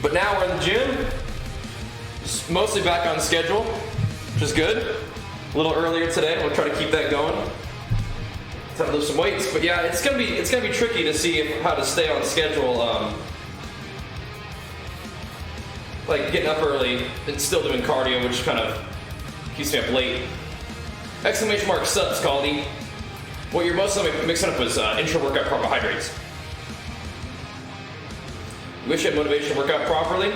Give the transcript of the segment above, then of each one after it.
But now we're in the gym, just mostly back on schedule, which is good. A little earlier today, we'll try to keep that going. Time to lift some weights, but yeah, it's gonna be tricky to see how to stay on schedule. Like getting up early and still doing cardio, which kind of keeps me up late. Exclamation mark subs, Caldy. What you're mostly mixing up was intra-workout carbohydrates. You wish you had motivation to work out properly?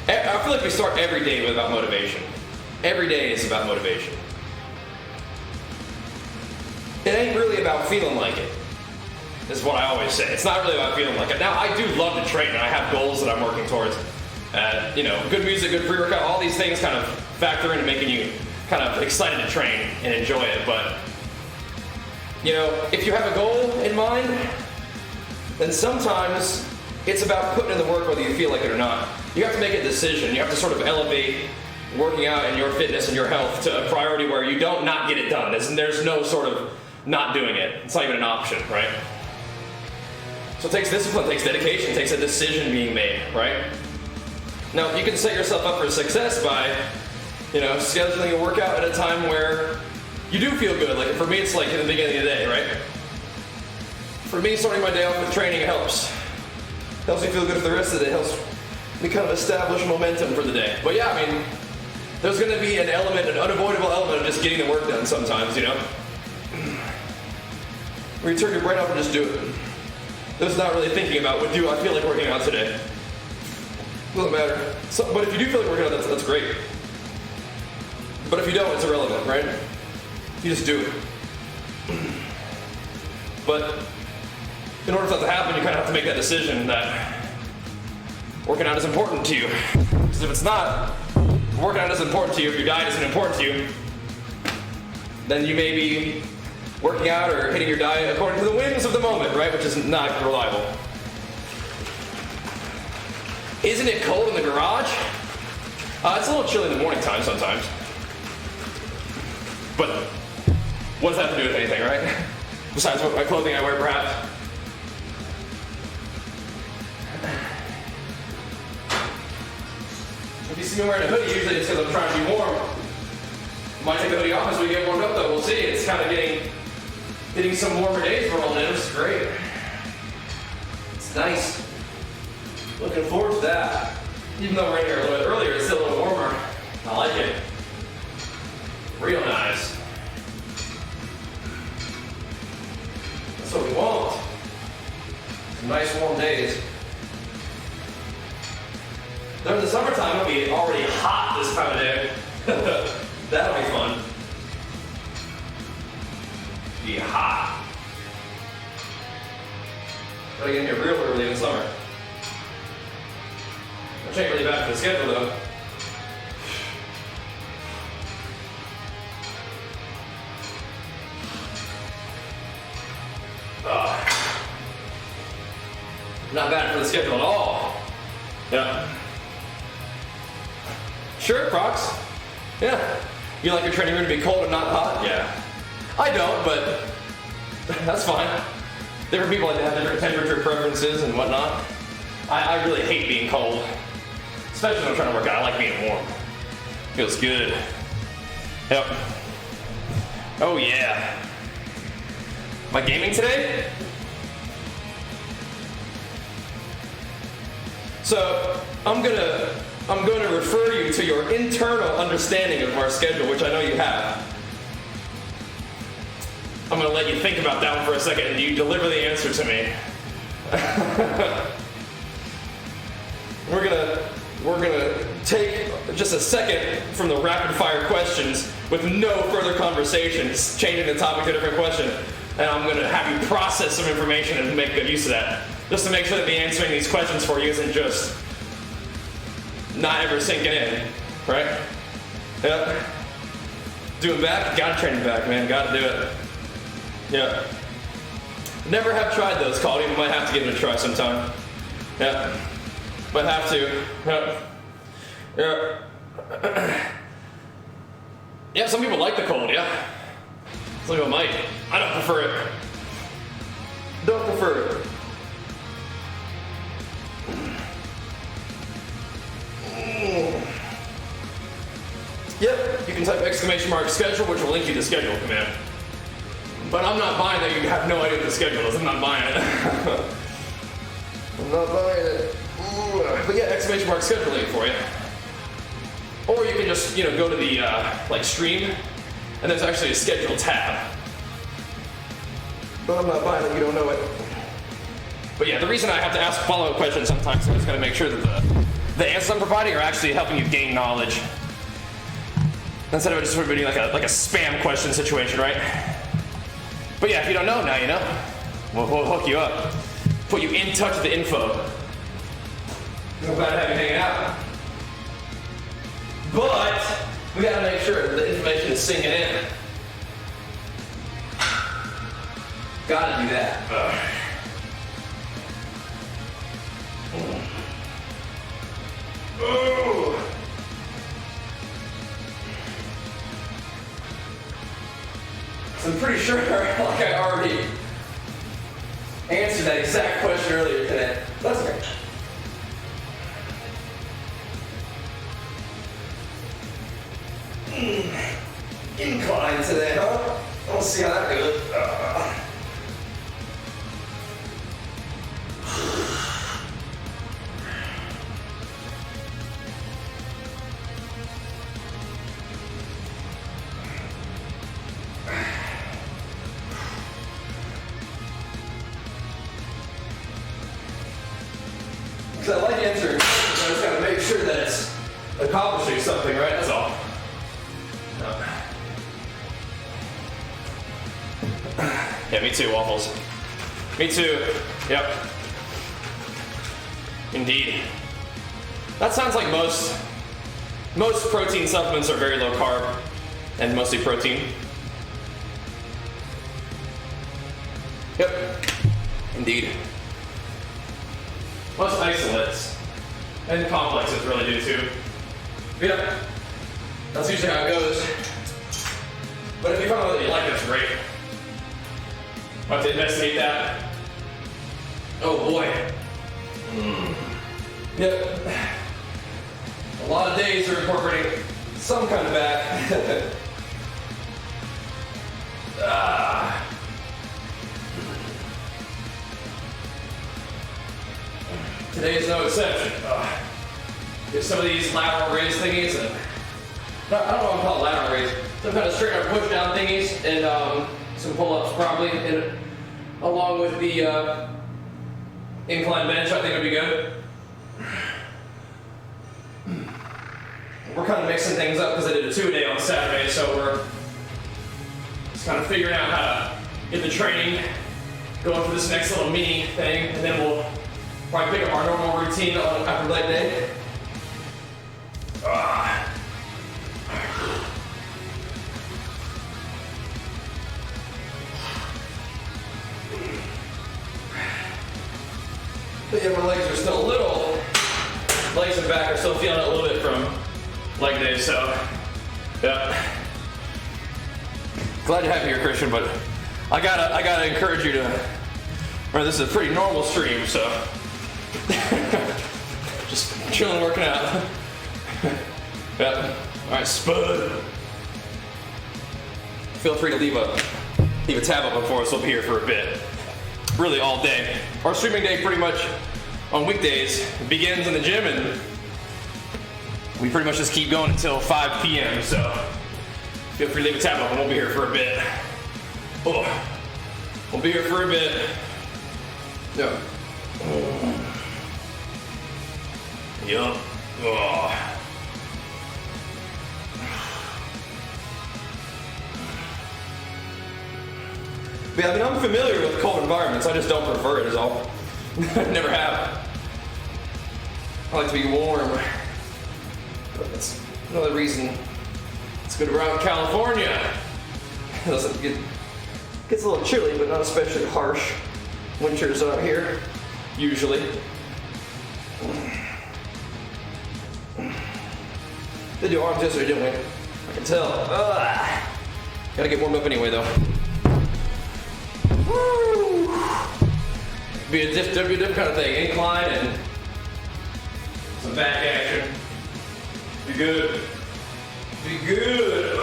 I feel like we start every day with about motivation. Every day is about motivation. It ain't really about feeling like it, is what I always say. It's not really about feeling like it. Now, I do love to train, and I have goals that I'm working towards. You know, good music, good pre-workout, all these things kind of factor into making you kind of excited to train and enjoy it. But, you know, if you have a goal in mind, then sometimes it's about putting in the work whether you feel like it or not. You have to make a decision. You have to sort of elevate working out and your fitness and your health to a priority where you don't not get it done. There's no sort of not doing it. It's not even an option, right? So it takes discipline, it takes dedication, it takes a decision being made, right? Now, you can set yourself up for success by, you know, scheduling a workout at a time where you do feel good. Like for me, it's like in the beginning of the day, right? For me, starting my day off with training helps. Helps me feel good for the rest of the day. Helps me kind of establish momentum for the day. But yeah, I mean, there's going to be an element, an unavoidable element of just getting the work done sometimes, you know? Where you turn your brain off and just do it. There's not really thinking about, what do I feel like working out today? Doesn't matter. So, but if you do feel like working out, that's great. But if you don't, it's irrelevant, right? You just do it. But in order for that to happen, you kind of have to make that decision that working out is important to you. Because if it's not, if working out is important to you, if your diet isn't important to you, then you may be working out or hitting your diet according to the whims of the moment, right? Which is not reliable. Isn't it cold in the garage? It's a little chilly in the morning time sometimes. But what does that have to do with anything, right? Besides what my clothing I wear, perhaps. If you see me wearing a hoodie, usually it's because I'm trying to be warm. Might take the hoodie off as we get warmed up, though. We'll see. It's kind of getting some warmer days rolling in. It's great. It's nice. Looking forward to that. Even though we're in here a little bit earlier, it's still a little warmer. I like it. Real nice. That's what we want. Some nice warm days. During the summertime, it'll be already hot this time of day. That'll be fun. Be hot. Gotta get in here real early in the summer. Which ain't really bad for the schedule though. Not bad for the schedule at all. Yeah. Sure, Crocs. Yeah. You like your training room to be cold and not hot? Yeah. I don't, but that's fine. Different people have different temperature preferences and whatnot. I really hate being cold. Especially when I'm trying to work out. I like being warm. Feels good. Yep. Oh yeah. Am I gaming today? So I'm gonna refer you to your internal understanding of our schedule, which I know you have. I'm gonna let you think about that one for a second and you deliver the answer to me. We're gonna take just a second from the rapid fire questions with no further conversations, changing the topic to a different question, and I'm gonna have you process some information and make good use of that. Just to make sure that the answering these questions for you isn't just not ever sinking in, right? Yep. Doing back, gotta train back, man, gotta do it. Yeah. Never have tried those, Caldy, but might have to give it a try sometime. Yeah. Might have to. Yeah. Yeah. Yeah, some people like the cold, yeah. Some people might. I don't prefer it. Don't prefer it. can type !schedule, which will link you to schedule command. But I'm not buying that you have no idea what the schedule is. I'm not buying it. I'm not buying it. But yeah, !schedule link for you. Or you can just, go to the like stream, and there's actually a schedule tab. But I'm not buying it. You don't know it. But yeah, the reason I have to ask follow-up questions sometimes is I just gotta make sure that the answers I'm providing are actually helping you gain knowledge. Instead of just sort of being like a spam question situation, right? But yeah, if you don't know, now you know. We'll hook you up. Put you in touch with the info. I'm glad to have you hanging out. But we gotta make sure that the information is sinking in. Gotta do that. Ooh. So I'm pretty sure, like I already answered that exact question earlier today. That's okay. Incline today, huh? We'll see how that goes. Because I like answering, I just gotta make sure that it's accomplishing something, right? That's all. Yeah, me too, Waffles. Me too. Yep. Indeed. That sounds like most protein supplements are very low carb and mostly protein. Yep. Indeed. Most isolates and complexes really do too. Yep. That's usually how it goes. But if you find out that you like it, it's great. I'll have to investigate that. Oh boy. Yep. A lot of days are incorporating some kind of back. Today is no exception. There's some of these lateral raise thingies, and I don't know what I'm calling lateral raise. Some kind of straight up push down thingies, and some pull-ups probably, and along with the incline bench, I think would be good. We're kind of mixing things up because I did a 2-a-day on Saturday, so we're just kind of figuring out how to get the training going for this next little mini thing, and then we'll probably pick up our normal routine after leg day. But yeah, my legs are still legs and back are still feeling it a little bit from leg day, so yeah. Glad to have you here, Christian, but I gotta encourage you to, this is a pretty normal stream, so just chilling, working out. Yep. Alright, Spud. Feel free to leave a tab up for us. We'll be here for a bit. Really all day. Our streaming day pretty much on weekdays begins in the gym, and we pretty much just keep going until 5 p.m. So feel free to leave a tab up and we'll be here for a bit. Oh, we'll be here for a bit. Yeah. Yup. Oh. Yeah, I'm familiar with cold environments. I just don't prefer it, is all. Never have. I like to be warm. But that's another reason it's good around California. It gets a little chilly, but not especially harsh. Winters out here, usually. Did do arms yesterday, didn't we? I can tell. Gotta get warmed up anyway, though. Woo! Be a different kind of thing. Incline and some back action. Be good. Be good.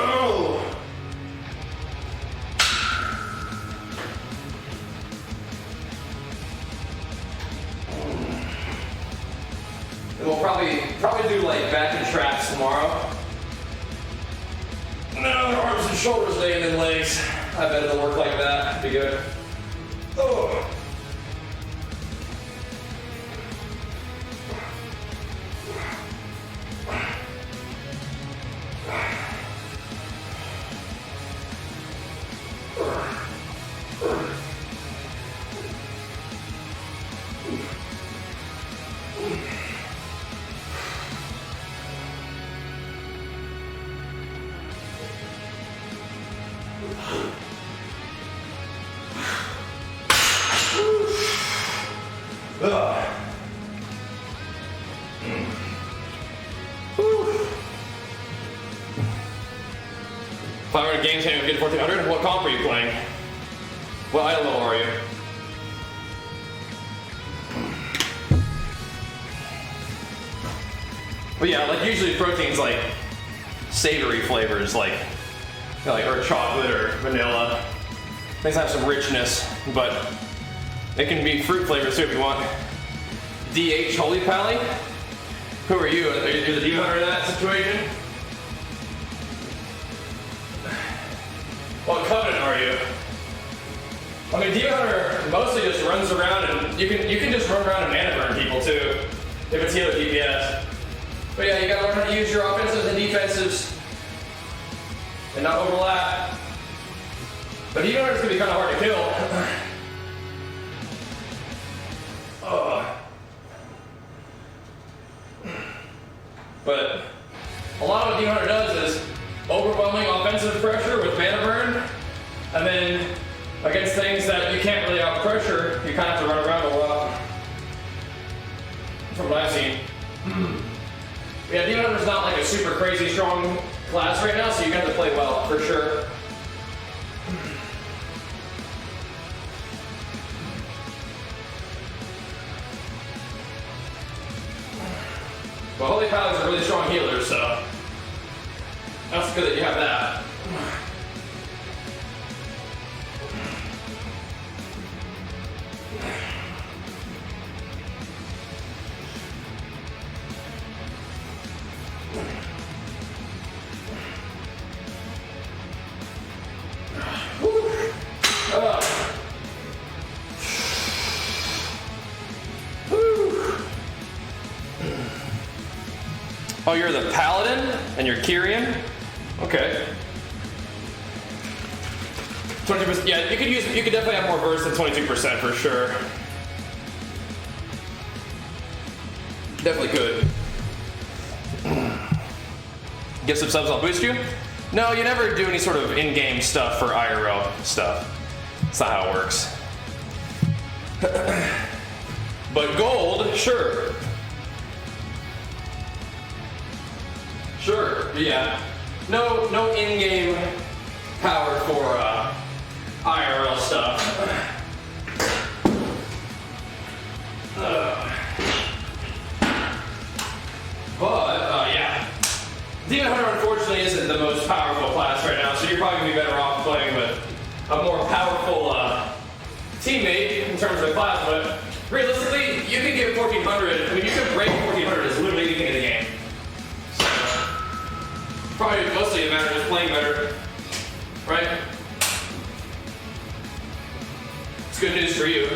And we'll probably do like back and traps tomorrow. No, arms and shoulders day and then legs. I bet it'll work like that. Be good. Oh. Ugh. 500 game champion, get 1400. What comp are you playing? What idle level are you? But yeah, like usually proteins like savory flavors, like or chocolate or vanilla. Things have some richness, but it can be fruit flavors too if you want. DH Holy Pally? Who are you? Are you the demon hunter in that situation? What covenant are you? I mean, demon hunter mostly just runs around, and you can just run around and mana burn people too, if it's healer DPS. But yeah, you gotta learn how to use your offensives and defensives and not overlap. But demon hunter's gonna be kind of hard to kill. But a lot of what Demon Hunter does is overwhelming offensive pressure with mana burn, and then against things that you can't really out pressure, you kind of have to run around a lot. From what I've seen. Yeah, Demon Hunter's not like a super crazy strong class right now, so you got to play well for sure. Well, Holy Pally is a really strong healer, so that's good that you have that. Oh, you're the Paladin and you're Kyrian? Okay. 22%. Yeah, you could definitely have more burst than 22% for sure. Definitely could. Get some subs, I'll boost you? No, you never do any sort of in-game stuff for IRL stuff. That's not how it works. But gold, sure. Sure, yeah. No in-game power for IRL stuff. But yeah. Demon Hunter unfortunately isn't the most powerful class right now, so you're probably going to be better off playing with a more powerful teammate in terms of class, but realistically, you can get 1400. I mean, you can break 1400 as literally anything in the game. So, probably mostly a matter of just playing better, right? It's good news for you.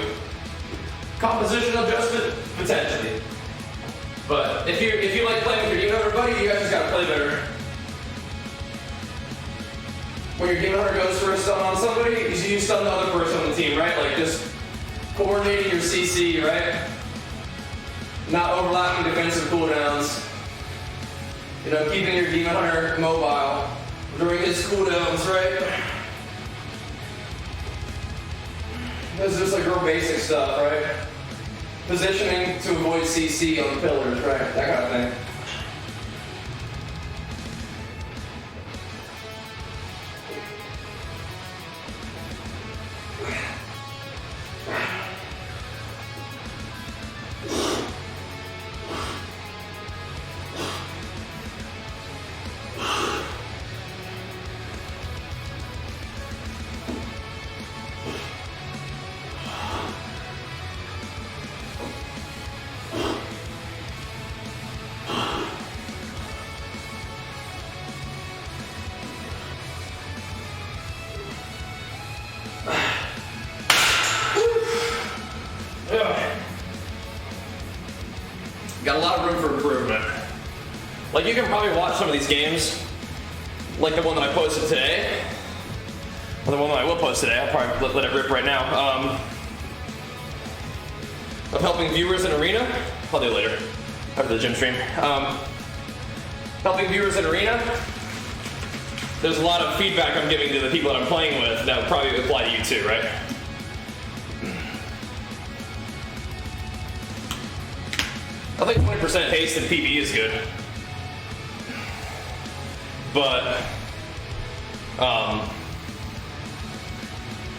Composition adjustment, potentially. But if you like playing with your Demon Hunter buddy, you guys just gotta play better. When your Demon Hunter goes for a stun on somebody, you stun the other person on the team, right? Like just coordinating your CC, right? Not overlapping defensive cooldowns. You know, keeping your Demon Hunter mobile during his cooldowns, right? This is just like real basic stuff, right? Positioning to avoid CC on the pillars, right? That kind of thing. got a lot of room for improvement. Like, you can probably watch some of these games, like the one that I posted today, or the one that I will post today. I'll probably let it rip right now. Of helping viewers in Arena. I'll do it later, after the gym stream. Helping viewers in Arena. There's a lot of feedback I'm giving to the people that I'm playing with that would probably apply to you too, right? I think 20% haste in PvE is good. But,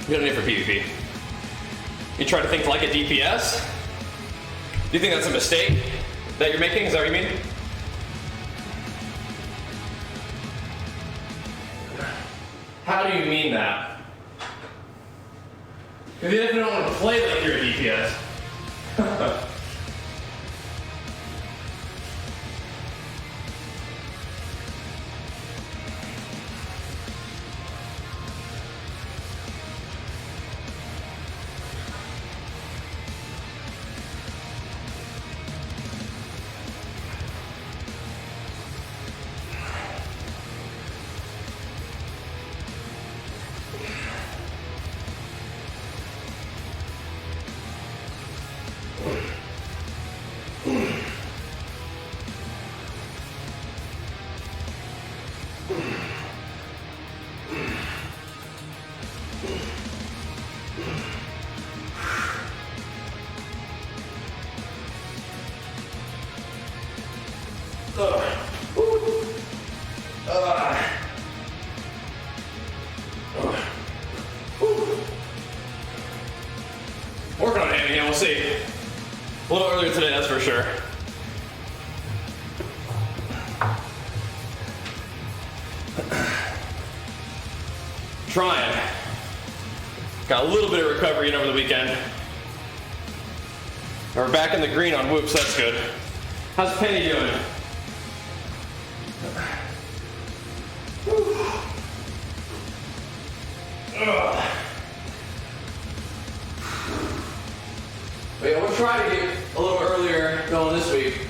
you don't need it for PvP. You try to think like a DPS? Do you think that's a mistake that you're making? Is that what you mean? How do you mean that? Because you definitely don't want to play like you're a DPS. Working on it, yeah, we'll see. A little earlier today, that's for sure. Trying. Got a little bit of recovery in over the weekend. We're back in the green on whoops, that's good. How's Penny doing? But yeah, we'll try to get a little earlier going this week.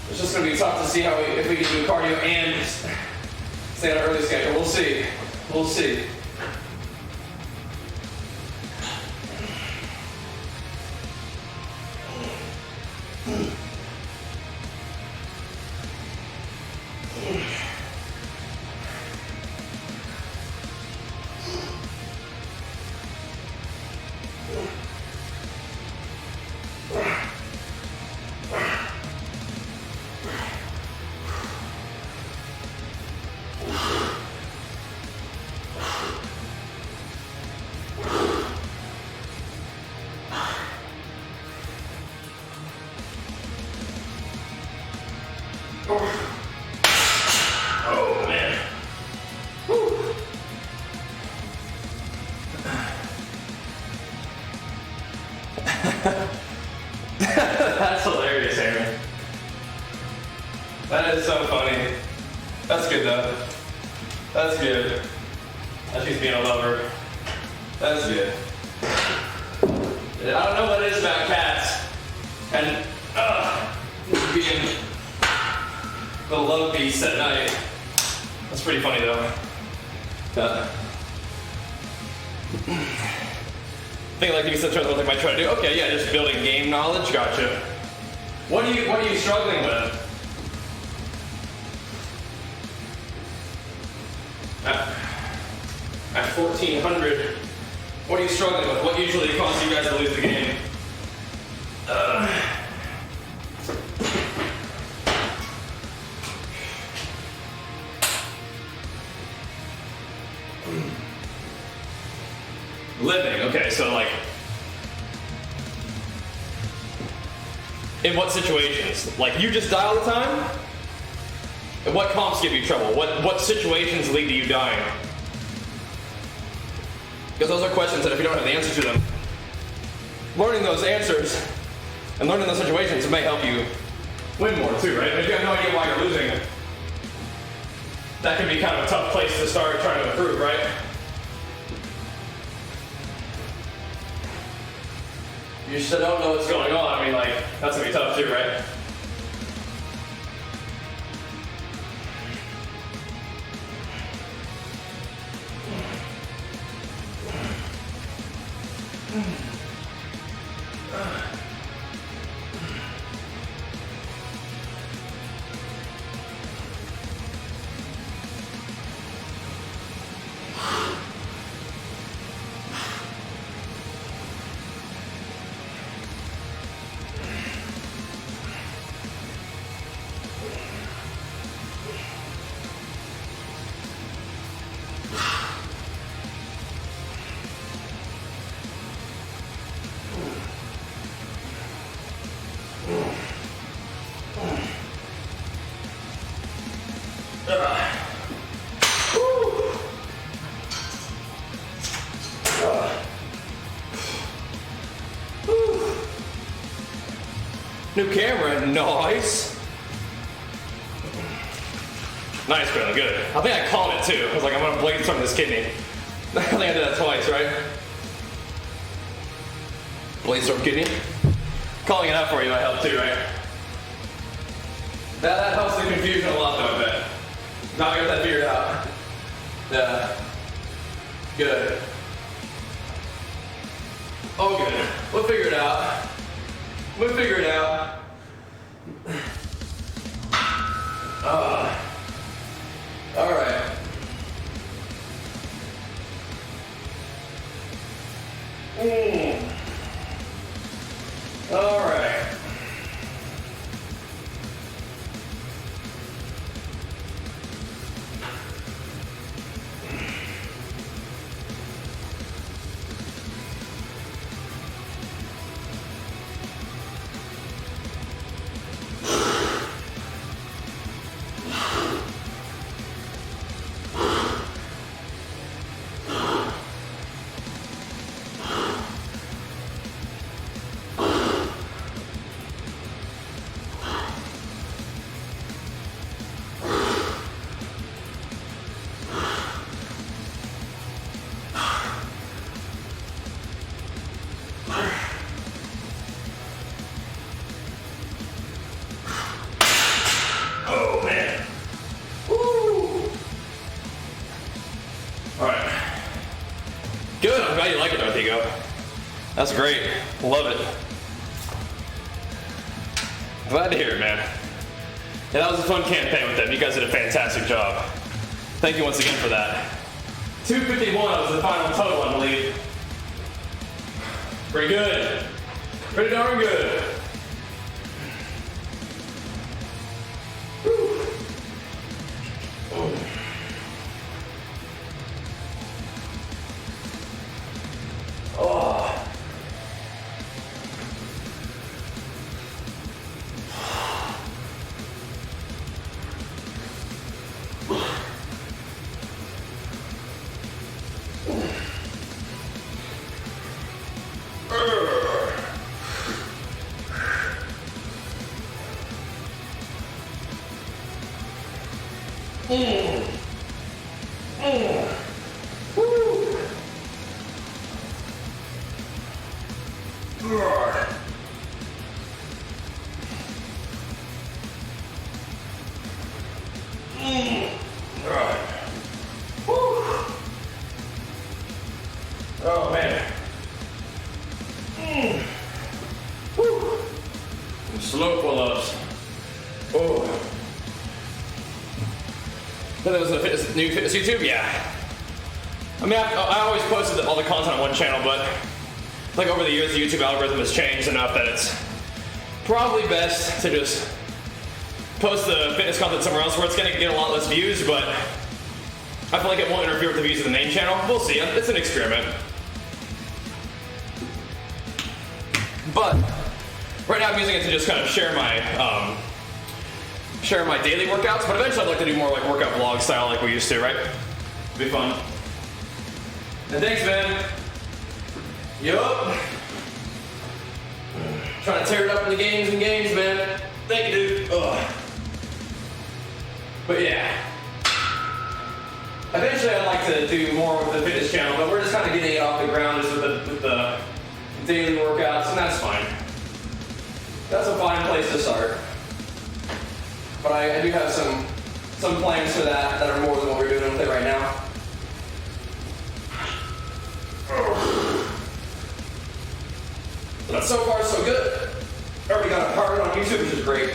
It's just going to be tough to see how if we can do cardio and stay on an early schedule. We'll see. We'll see. Oh man. Whew. That's hilarious, Aaron. That is so funny. That's good though. That's good. That she's being a lover. That's good. I don't know what it is about cats and being the love beast at night. That's pretty funny though. I think like you said, what they might try to do. Okay, yeah, just building game knowledge. Gotcha. What are you struggling with? At 1400, what are you struggling with? What usually causes you guys to lose the game? Living, okay, so like, in what situations? Like, you just die all the time? And what comps give you trouble? What situations lead to you dying? Because those are questions that if you don't have the answer to them, learning those answers and learning those situations may help you win more too, right? If you have no idea why you're losing, that can be kind of a tough place to start trying to improve, right? You still don't know what's going on. I mean, like, that's gonna be tough too, right? New camera, nice. Nice, feeling good. I think I called it too. I was like, I'm gonna blade some of this kidney. I think I did that twice, right? Blade storm kidney. Calling it out for you might help too, right? That helps the confusion a lot though, I bet. Now I got that figured out. Yeah. Good. Oh, good. We'll figure it out. We'll figure it out. All right. All right. Oh, man. Woo. All right. Good. I'm glad you like it, Rodrigo. That's great. Love it. Glad to hear it, man. Yeah, that was a fun campaign with them. You guys did a fantastic job. Thank you once again for that. 251 was the final total, I believe. Pretty good. Pretty darn good. Oh man. Slow pull-ups. Oh. That was a new fitness YouTube? Yeah. I mean, I always posted all the content on one channel, but like over the years, the YouTube algorithm has changed enough that it's probably best to just post the fitness content somewhere else where it's going to get a lot less views, but I feel like it won't interfere with the views of the main channel. We'll see. It's an experiment. But right now I'm using it to just kind of share my daily workouts, but eventually I'd like to do more like workout vlog style like we used to, right? It'd be fun. And thanks, man. Yup. Trying to tear it up in the games and games, man. Thank you, dude. Ugh. But yeah. Eventually I'd like to do more with the fitness channel, but we're just kind of getting it off the ground just with the daily workouts, and that's fine. That's a fine place to start. But I do have some plans for that are more than what we're doing with it right now. But so far, so good. Already got a part on YouTube, which is great.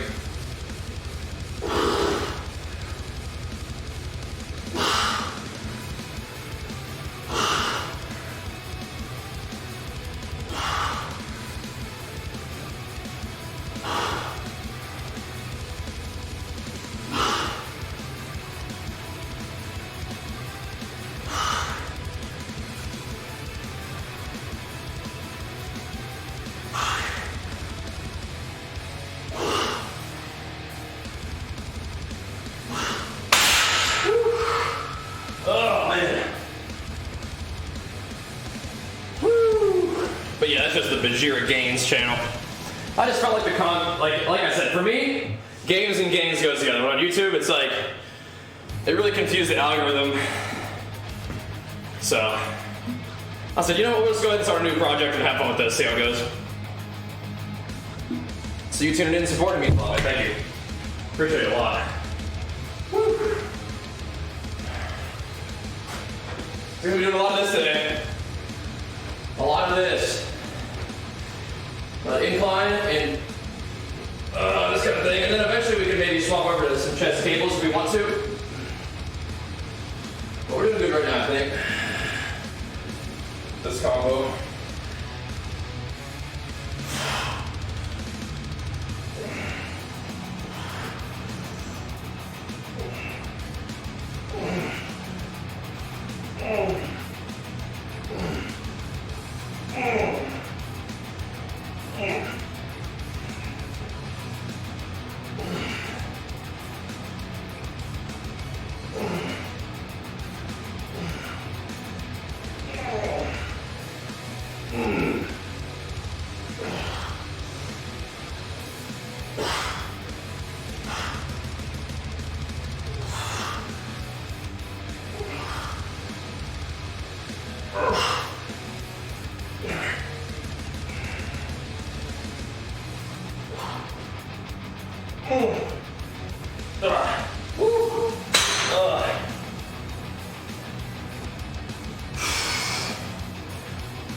But yeah, that's just the Bajheera Gains channel. I just felt like like I said, for me, games and gangs goes together. When on YouTube, it's like, it really confused the algorithm. So, I said, you know what, we'll just go ahead and start a new project and have fun with this, see how it goes. So you tuning in and supporting me a lot, thank you. Appreciate it a lot. Woo. We're gonna be doing a lot of this today. A lot of this. Incline and this kind of thing, and then eventually we can maybe swap over to some chest cables if we want to. But we're doing good right now, I think. This combo.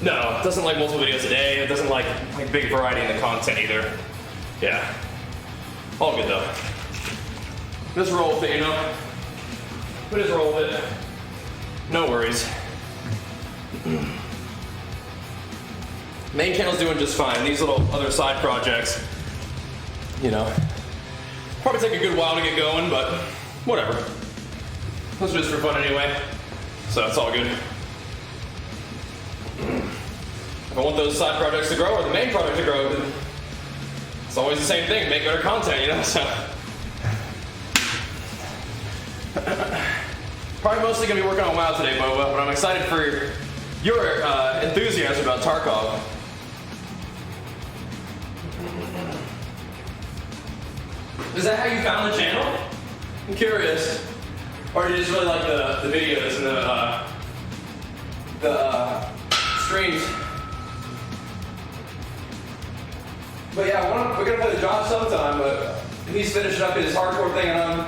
No, it doesn't like multiple videos a day. It doesn't like big variety in the content either. Yeah. All good though. Just roll with it, you know? We just roll with it. No worries. Main channel's doing just fine. These little other side projects, you know, probably take a good while to get going, but whatever. Those are just for fun anyway, so it's all good. If I want those side projects to grow or the main project to grow, then it's always the same thing, make better content, you know, so. Probably mostly gonna be working on WoW today, Boba, but I'm excited for your enthusiasm about Tarkov. Is that how you found the channel? I'm curious. Or do you just really like the videos and the streams? But yeah, we're gonna play the job sometime, but he's finishing up his hardcore thing, and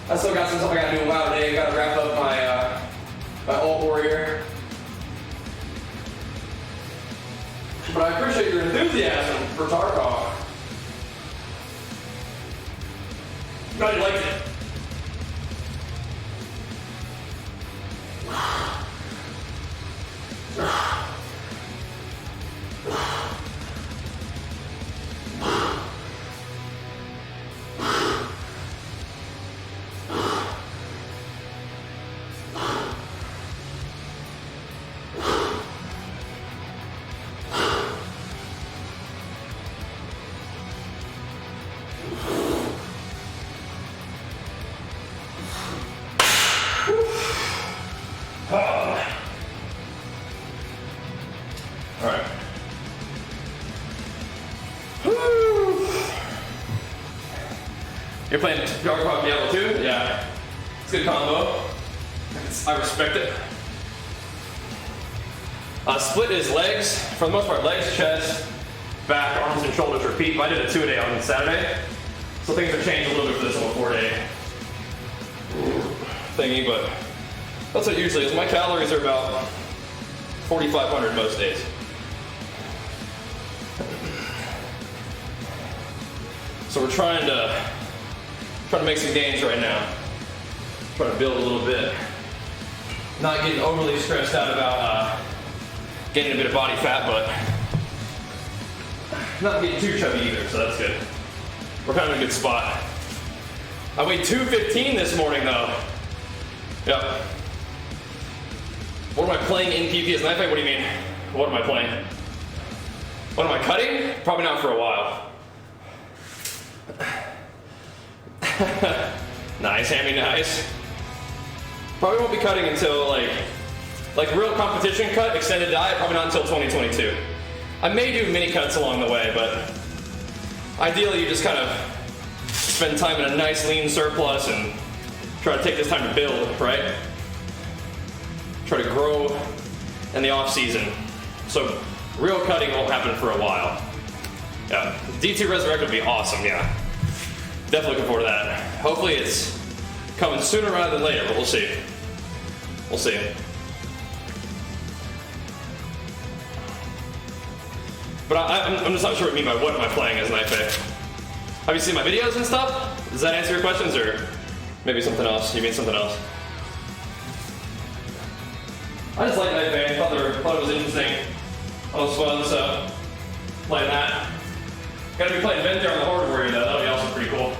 I still got some stuff I gotta do in WoW today. I gotta wrap up my Alt Warrior. But I appreciate your enthusiasm for Tarkov. Glad you liked it. Alright. You're playing Tarkov Diablo 2? Yeah. It's a good combo. I respect it. Split is legs, for the most part, legs, chest, back, arms, and shoulders repeat. I did a 2-a-day on Saturday, so things have changed a little bit for this whole 4-day thingy, but that's what it usually is. My calories are about 4,500 most days. So we're trying to make some gains right now. Trying to build a little bit. Not getting overly stressed out about getting a bit of body fat, but not getting too chubby either, so that's good. We're kind of in a good spot. I weighed 215 this morning though. Yep. What am I playing in PPS Knife Fight? What do you mean? What am I playing? What am I cutting? Probably not for a while. Nice, Hammy, nice. Probably won't be cutting until like real competition cut, extended diet, probably not until 2022. I may do mini cuts along the way, but Ideally, you just kind of spend time in a nice lean surplus and try to take this time to build, right? Try to grow in the off season. So real cutting won't happen for a while. Yeah, D2 Resurrect would be awesome, yeah. Definitely looking forward to that. Hopefully it's coming sooner rather than later, but we'll see. We'll see. But I'm just not sure what you mean by what am I playing as Knife A. Have you seen my videos and stuff? Does that answer your questions, or maybe something else? You mean something else? I just like Knife A. I thought it was interesting. It was fun, so playing that. Gotta be playing Venter on the Horde Warrior though. That'll be also pretty cool.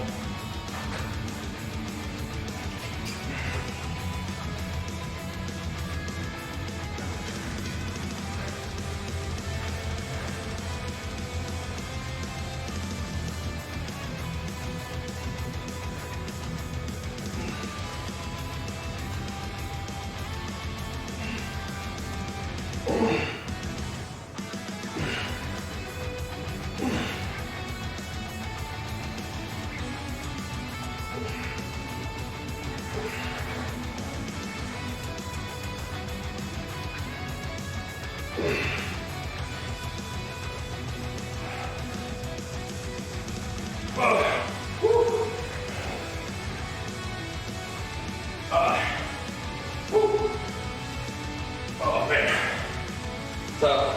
Oh man. So,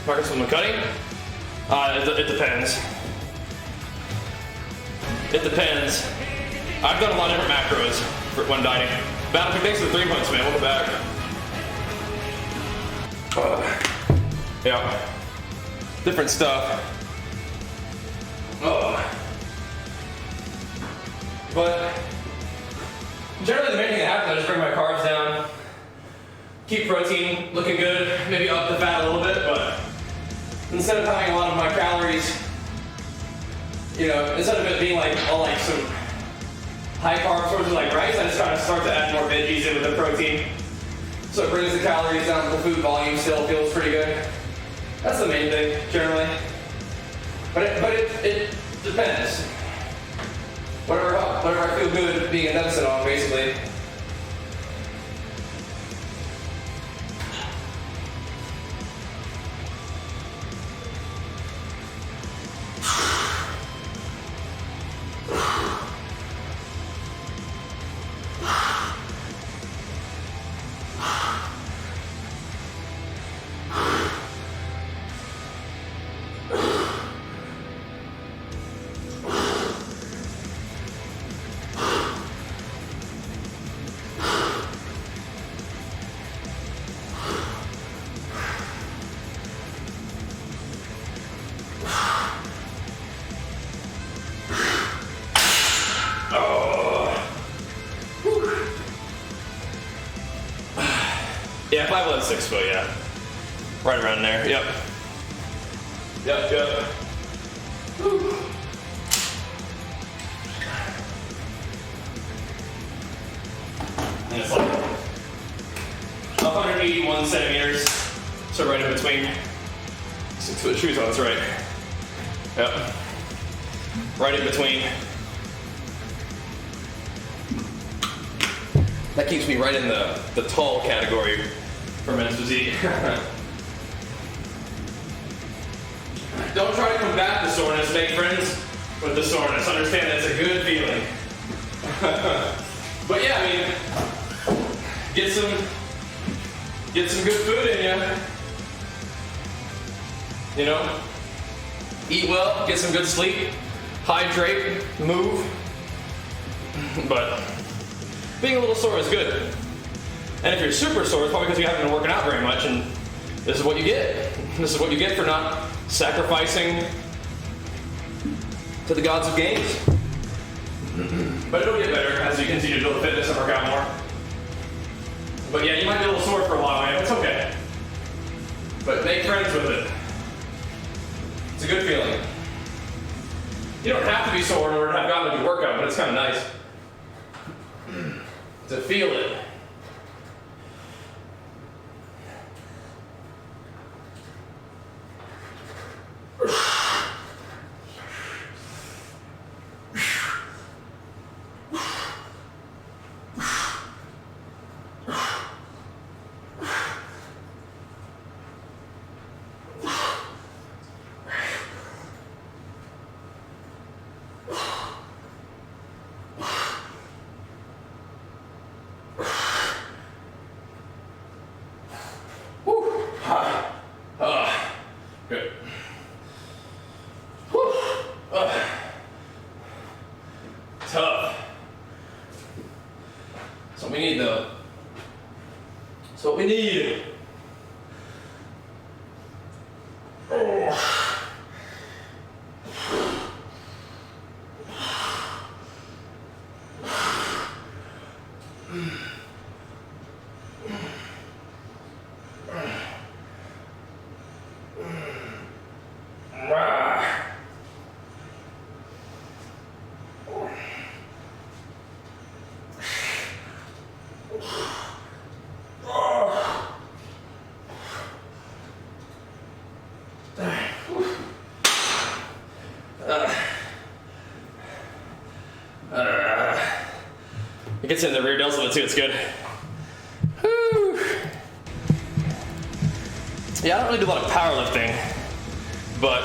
progress from the cutting? It depends. It depends. I've done a lot of different macros when dieting. Battlefield, thanks to the 3 months, man. Welcome back. Yeah. Different stuff. But generally the main thing that happens, I just bring my carbs down, keep protein looking good, maybe up the fat a little bit, but instead of having a lot of my calories, you know, instead of it being like all like some high carb sources like rice, I just try to start to add more veggies in with the protein. So it brings the calories down, but the food volume still feels pretty good. That's the main thing, generally. But it depends. Whatever I feel good being a deficit on, basically. Yeah, 5'11", 6 foot, yeah. Right around there, yep. Yep. Woo. And it's like 181 centimeters, so right in between. 6 foot shoes on, that's right. Yep. Right in between. That keeps me right in the tall category for men's physique. Don't try to combat the soreness, make friends with the soreness. Understand that's a good feeling. But yeah, I mean, get some good food in you. You know, eat well, get some good sleep, hydrate, move. But being a little sore is good. And if you're super sore, it's probably because you haven't been working out very much, and this is what you get. This is what you get for not sacrificing to the gods of games. But it'll get better as you continue to build fitness and work out more. But yeah, you might be a little sore for a while, man. It's okay. But make friends with it. It's a good feeling. You don't have to be sore in order to have gotten a good workout, but it's kind of nice to feel it. Tough. That's what we need, though. That's what we need. Oh. It gets in the rear delts of it too, it's good. Whew. Yeah, I don't really do a lot of powerlifting, but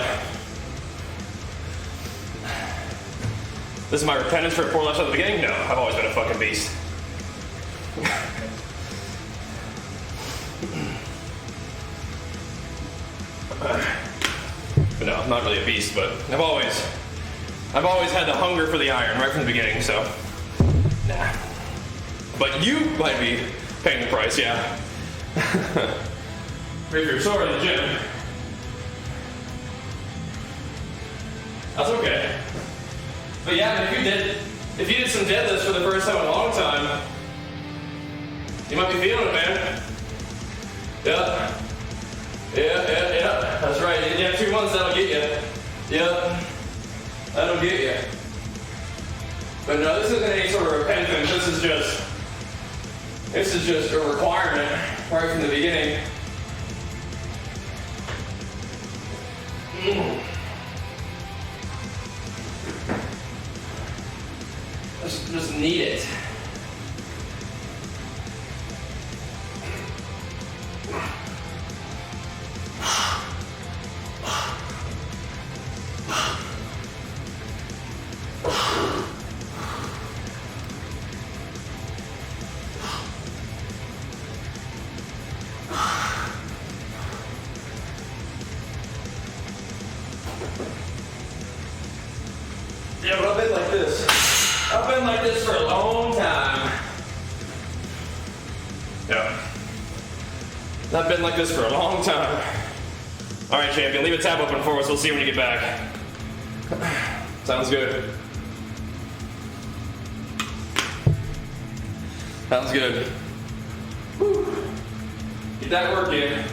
this is my repentance for poor lifts at the beginning? No, I've always been a fucking beast. But no, I'm not really a beast, but I've always had the hunger for the iron right from the beginning, so nah. But you might be paying the price, yeah. If you're sore in the gym, that's okay. But yeah, if you did some deadlifts for the first time in a long time, you might be feeling it, man. Yeah. That's right. You have 2 months, that'll get you. Yep. That'll get you. But no, this isn't any sort of repentance. This is just a requirement right from the beginning. Just need it. Yeah, but I've been like this. I've been like this for a long time. Yeah. I've been like this for a long time. All right, champion, leave a tab open for us. We'll see when you get back. Sounds good. Sounds good. Whew. Get that work in.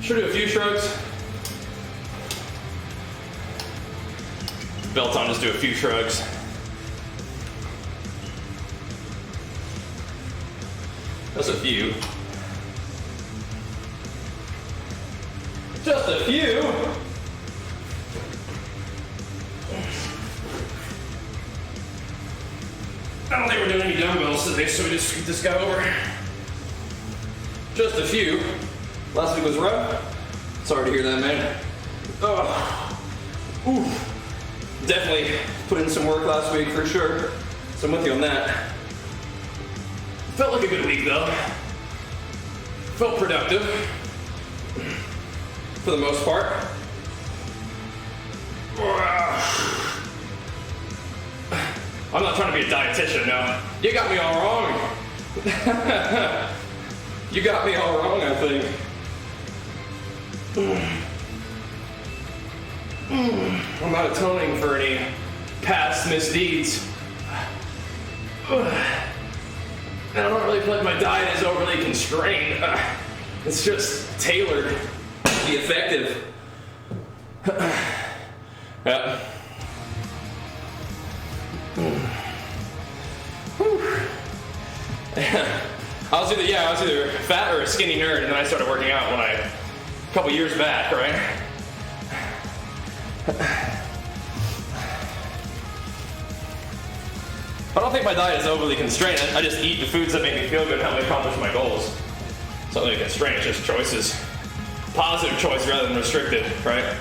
Should do a few shrugs. Belt on, just do a few shrugs. Just a few. Just a few. I don't think we're doing any dumbbells today, so we just scoot this guy over. Just a few. Last week was rough. Sorry to hear that, man. Oh. Ooh. Definitely put in some work last week for sure. So I'm with you on that. Felt like a good week though. Felt productive. For the most part. I'm not trying to be a dietitian now. You got me all wrong. You got me all wrong, I think. I'm not atoning for any past misdeeds. I don't really feel like my diet is overly constrained. It's just tailored to be effective. Yeah. I was either fat or a skinny nerd, and then I started working out a couple years back, right? I don't think my diet is overly constrained. I just eat the foods that make me feel good and help me accomplish my goals. It's not really constrained, it's just choices. Positive choice rather than restricted, right?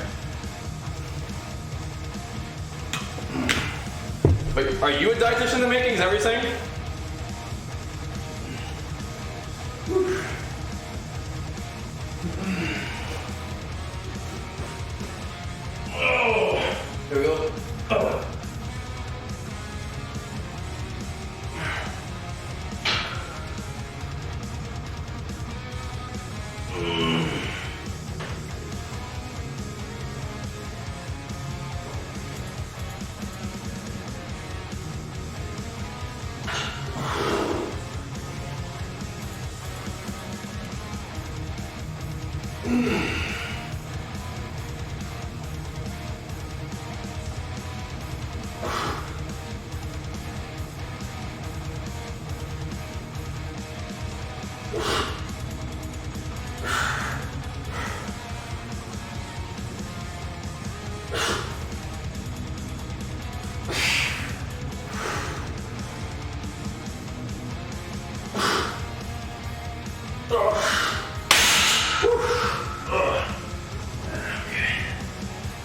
But are you a dietitian in the making? Is that what you're saying?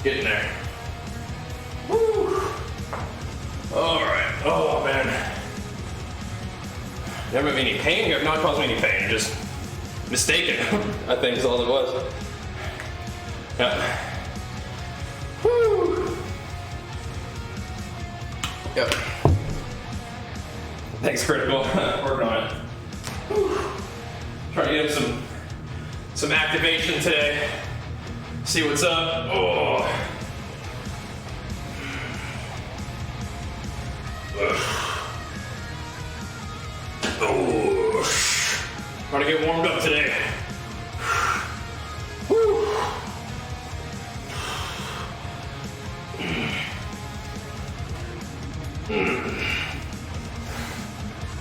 Getting there. Woo. All right. Oh man. You haven't had any pain? You have not caused me any pain. You're just mistaken. I think is all it was. Yeah. Woo. Yep. Thanks, Critical. Working on it. Woo. Trying to get him some activation today. See what's up. Oh. Oh. Trying to get warmed up today. Woo. A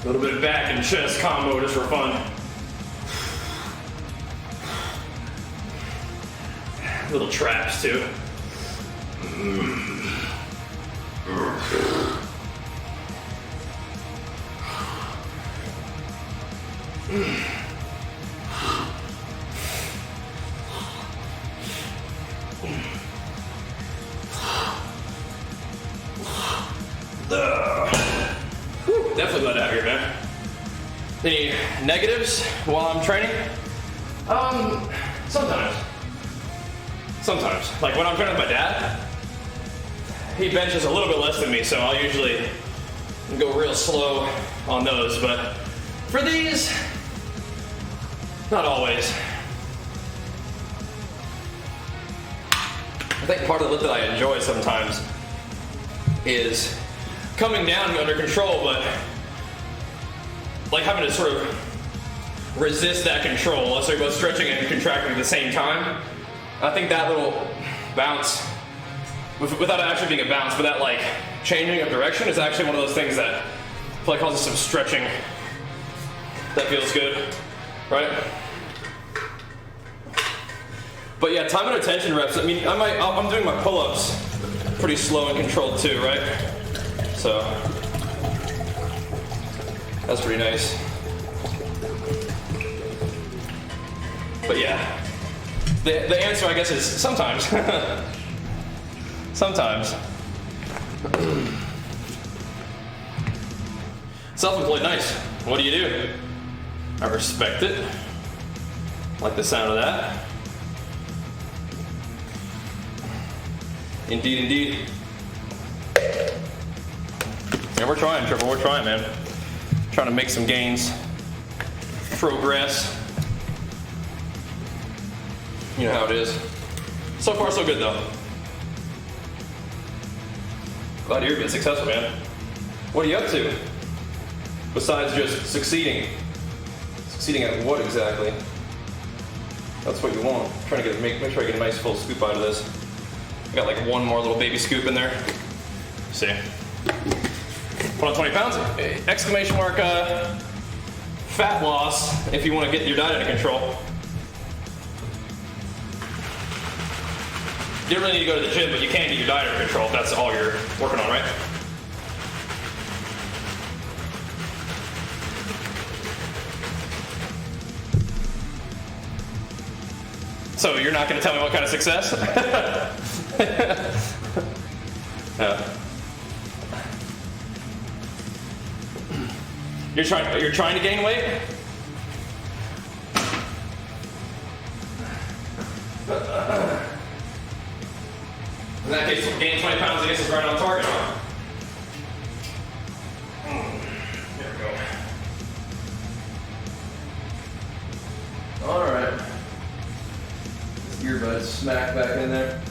little bit of back and chest combo just for fun. Little traps too. Definitely glad to have you here, man. Any negatives while I'm training? Sometimes. Like when I'm training with my dad, he benches a little bit less than me, so I'll usually go real slow on those. But for these, not always. I think part of the lift that I enjoy sometimes is coming down under control, but like having to sort of resist that control. So you're both stretching and contracting at the same time. I think that little bounce, without it actually being a bounce, but that like changing of direction is actually one of those things that I feel like causes some stretching that feels good, right? But yeah, time and attention reps. I mean, I'm doing my pull-ups pretty slow and controlled too, right? So that's pretty nice. But yeah. The answer, I guess, is sometimes. Sometimes. Self-employed, nice. What do you do? I respect it. Like the sound of that. Indeed, indeed. Yeah, we're trying, Triple. We're trying, man. Trying to make some gains. Progress. You know how it is. So far, so good, though. Glad you're being successful, man. What are you up to? Besides just succeeding. Succeeding at what exactly? That's what you want. I'm trying to make sure I get a nice full scoop out of this. I got like one more little baby scoop in there. See. Put on 20 pounds. Exclamation mark, fat loss if you want to get your diet under control. You don't really need to go to the gym, but you can get your diet under control if that's all you're working on, right? So you're not going to tell me what kind of success? Yeah. You're trying to gain weight? In that case, gaining 20 pounds, I guess, is right on target, huh? There we go. All right. This earbud smack back in there.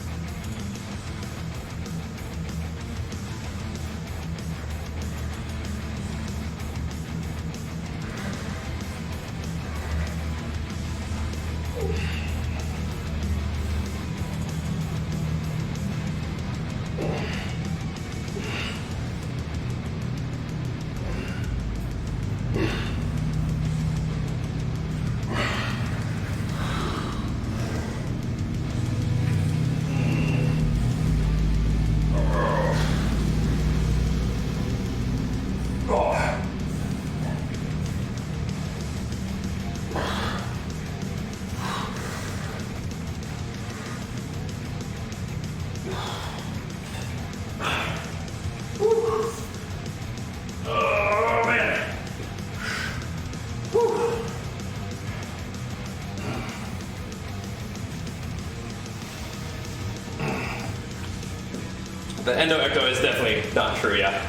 The endo-ecto is definitely not true, yeah.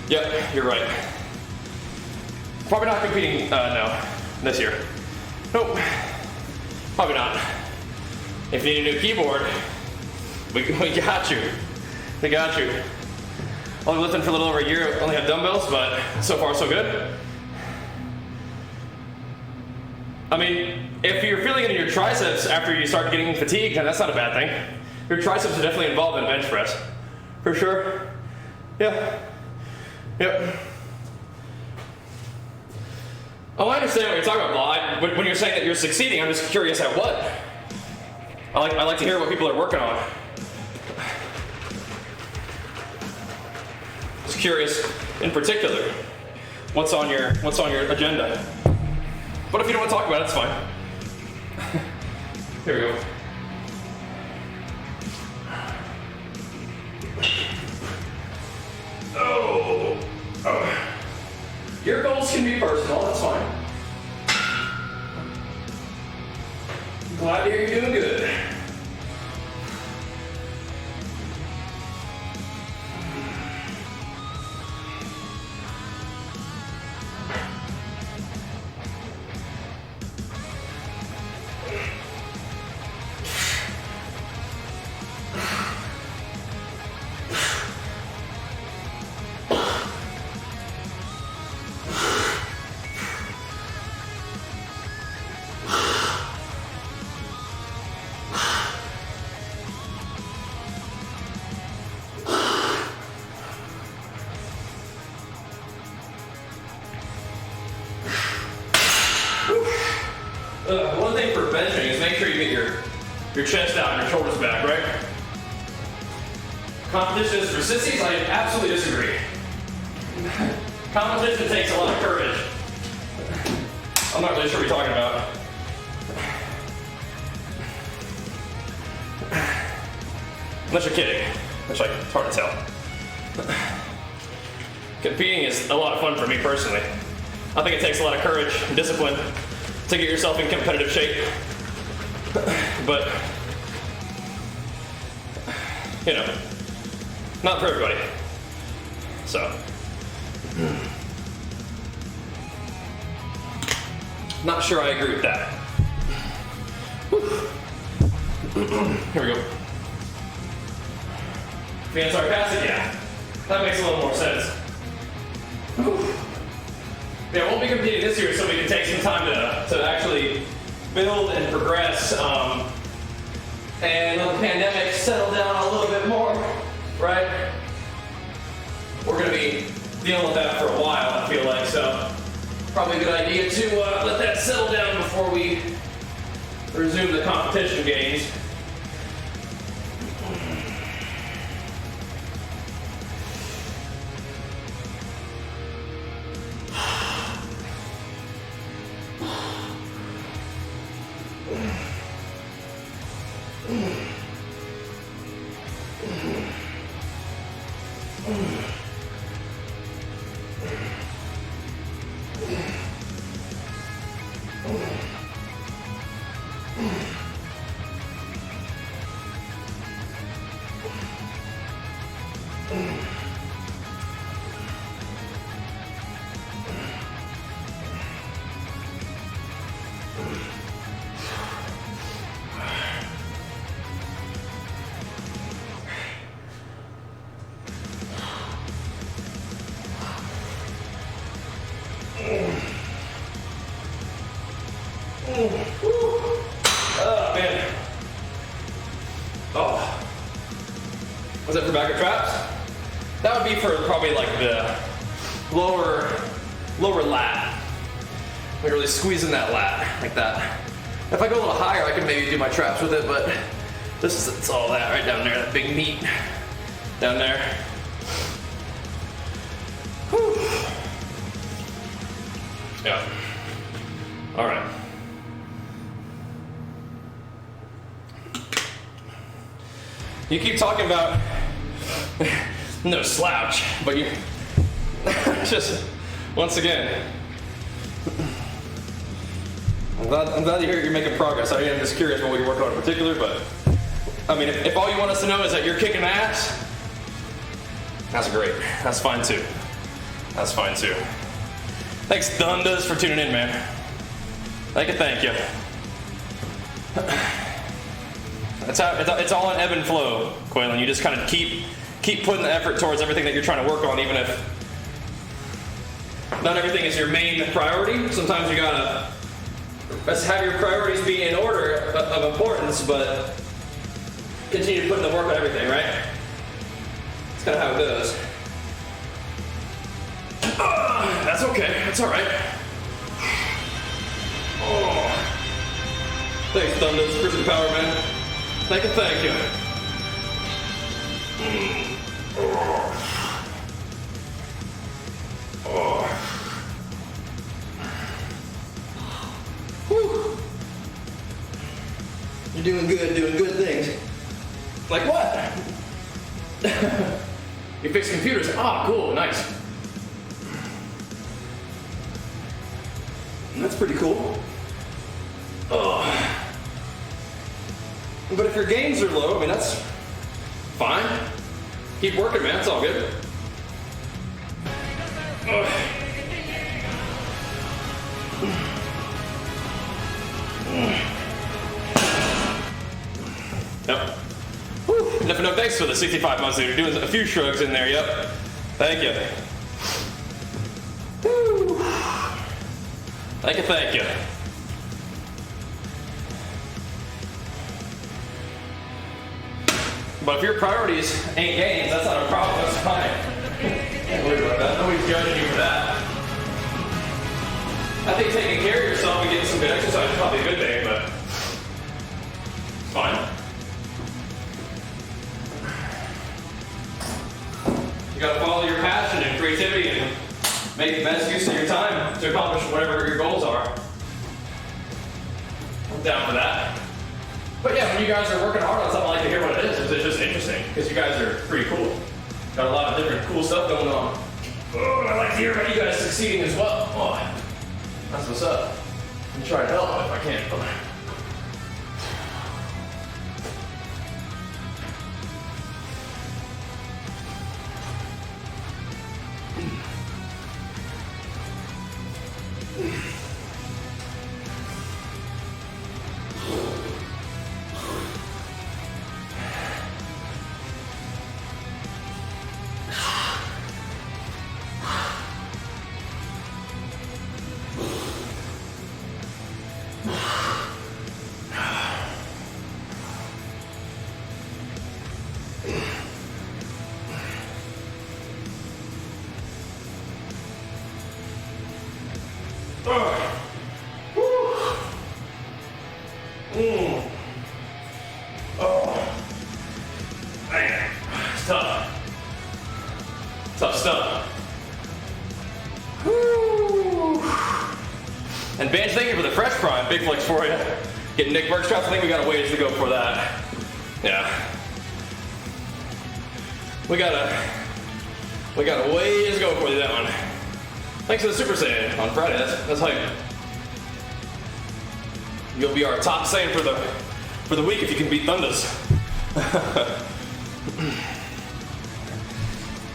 Yep, you're right. Probably not competing, no, this year. Nope, probably not. If you need a new keyboard, we got you. We got you. Only lifting for a little over a year, only have dumbbells, but so far so good. I mean, if you're feeling it in your triceps after you start getting fatigued, then that's not a bad thing. Your triceps are definitely involved in bench press. For sure. Yeah. Yep. Oh, I understand what you're talking about, Blah. When you're saying that you're succeeding, I'm just curious at what? I like to hear what people are working on. Just curious, in particular, what's on your agenda. But if you don't want to talk about it, it's fine. Here we go. Oh. Your goals can be personal, that's fine. Glad to hear you're doing good. One thing for benching is make sure you get your chest out and your shoulders back, right? Competition is for sissies? I absolutely disagree. Competition takes a lot of courage. I'm not really sure what you're talking about. Unless you're kidding, which it's hard to tell. Competing is a lot of fun for me personally. I think it takes a lot of courage and discipline to get yourself in competitive shape. But, you know, not for everybody. So, not sure I agree with that. Here we go. Being sarcastic, yeah. That makes a little more sense. Yeah, I won't be competing this year, so we can take some time to actually build and progress. And let the pandemic settle down a little bit more, right? We're going to be dealing with that for a while, I feel like, so probably a good idea to let that settle down before we resume the competition games. Oh, man. Oh. Was that for back of traps? That would be for probably like the lower lat. Like really squeezing that lat like that. If I go a little higher, I can maybe do my traps with it, but it's all that right down there, that big meat down there. Whew. Yeah. All right. You keep talking about no slouch, but you just once again. I'm glad to hear you're making progress. I am just curious what you're working on in particular, but I mean, if all you want us to know is that you're kicking ass, That's great. That's fine too. That's fine too. Thanks, Thunders, for tuning in, man. Thank you. That's how it's all an ebb and flow, Quaylen. You just kind of keep putting the effort towards everything that you're trying to work on, even if not everything is your main priority. Sometimes you gotta have your priorities be in order of importance, but continue to put in the work on everything, right? That's kind of how it goes. That's okay. That's all right. Oh. Thanks, Thunders, for the power, man. Thank you. Whew. You're doing good things. Like what? You fix computers. Ah, cool, nice. That's pretty cool. But if your gains are low, I mean, that's fine. Keep working, man. It's all good. Yep. Whew. No, thanks for the 65 months. You're doing a few shrugs in there. Yep. Thank you. Woo. Thank you. But if your priorities ain't gains, that's not a problem. That's fine. Can't worry about that. Nobody's judging you for that. I think taking care of yourself and getting some good exercise is probably a good thing, but it's fine. You gotta follow your passion and creativity and make the best use of your time to accomplish whatever your goals are. I'm down for that. But yeah, when you guys are working hard on something, I like to hear what it is, because it's just interesting, because you guys are pretty cool. Got a lot of different cool stuff going on. Oh, and I like to hear about you guys succeeding as well. Oh, that's what's up. I'm trying to help if I can. Man, it's tough. Tough stuff. Woo. And Bench, thank you for the fresh prime. Big flex for you. Getting Nick Burke straps. I think we got a ways to go for that. Yeah. We got a ways to go for that one. Thanks for the Super Saiyan on Friday. That's hype. You'll be our top Saiyan for the week if you can beat Thunders.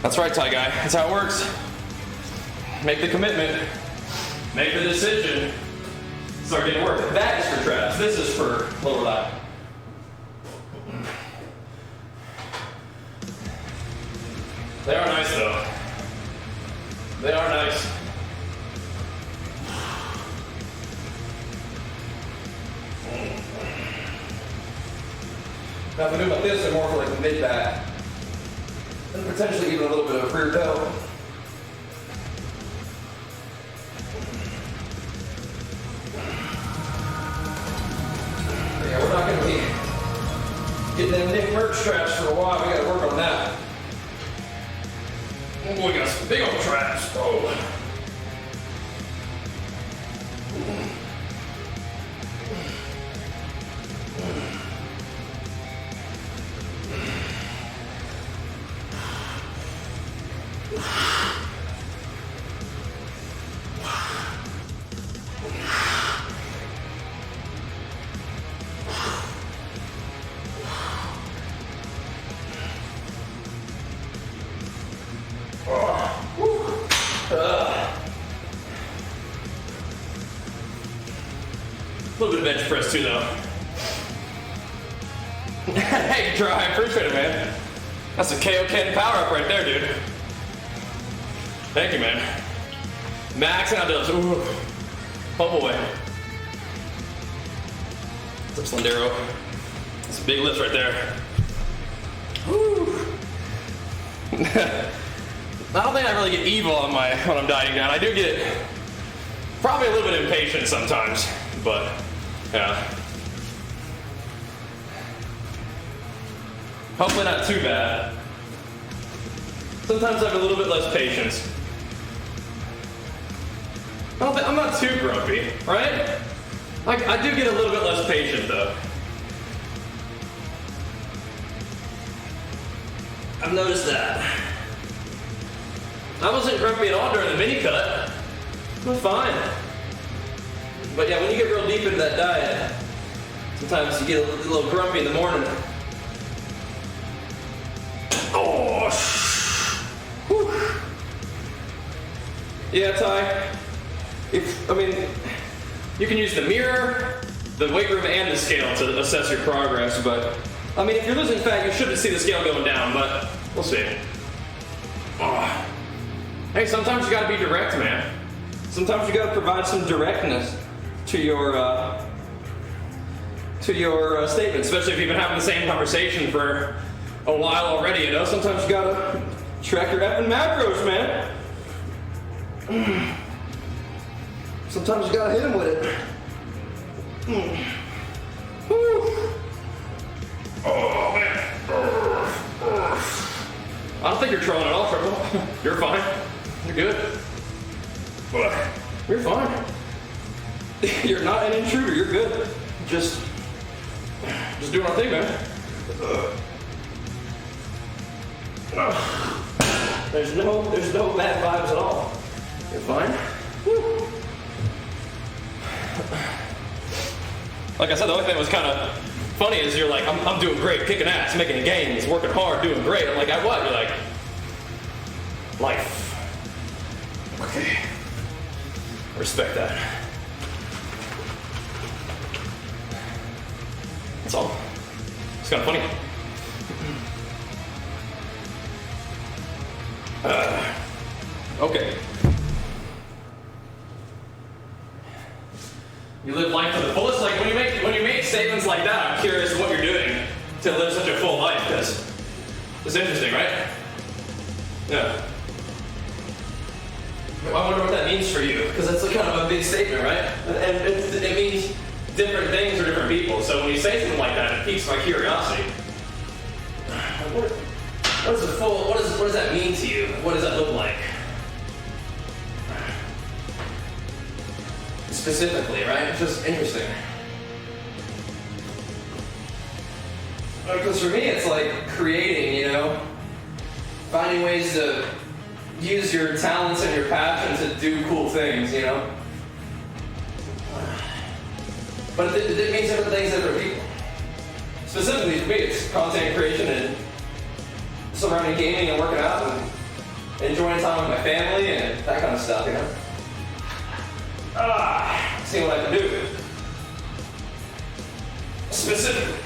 That's right, Ty Guy. That's how it works. Make the commitment. Make the decision. Start getting work. That is for traps. This is for lower lat. They are nice though. They are nice. Now if I do about this, they're more for like the mid back. And potentially even a little bit of rear delt. Yeah, we're not going to be getting them Nick Merck straps for a while. We got to work on that. Oh, we got some big old traps. Oh. little bit of bench press too, though. Hey, try. Appreciate it, man. That's a KO Ken power up right there, dude. Thank you, man. Maxing out those. Ooh. Oh boy. What's up, Slendero? That's a big lift right there. Woo. I don't think I really get evil on when I'm dieting down. I do get probably a little bit impatient sometimes, but yeah. Hopefully not too bad. Sometimes I have a little bit less patience. I'm not too grumpy, right? I do get a little bit less patient though. I've noticed that. I wasn't grumpy at all during the mini cut. It was fine. But yeah, when you get real deep into that diet, sometimes you get a little grumpy in the morning. Oh, whew. Yeah, Ty. You can use the mirror, the weight room, and the scale to assess your progress, but if you're losing fat, you shouldn't see the scale going down, but we'll see. Oh. Hey, sometimes you gotta be direct, man. Sometimes you gotta provide some directness to your statement, especially if you've been having the same conversation for a while already, you know? Sometimes you gotta track your effing macros, man. Sometimes you gotta hit him with it. Oh, man. I don't think you're trolling at all, Triple. You're fine. You're good. You're fine. You're not an intruder. You're good. Just doing our thing, man. There's no bad vibes at all. You're fine. Woo. Like I said, the only thing that was kind of funny is you're like, I'm doing great, kicking ass, making gains, working hard, doing great. I'm like, at what? You're like, life. Okay. Respect that. That's all. It's kind of funny. Okay. You live life to the fullest. Like when you make statements like that, I'm curious what you're doing to live such a full life, because it's interesting, right? Yeah. I wonder what that means for you, because that's kind of a big statement, right? And it means different things for different people. So when you say something like that, it piques my curiosity. What does that mean to you? What does that look like? Specifically, right? It's just interesting. Because for me, it's like creating, you know? Finding ways to use your talents and your passion to do cool things, you know? But it means different things to different people. Specifically for me, it's content creation and surrounding gaming and working out and enjoying time with my family and that kind of stuff, you know? See what I can do. Specifically.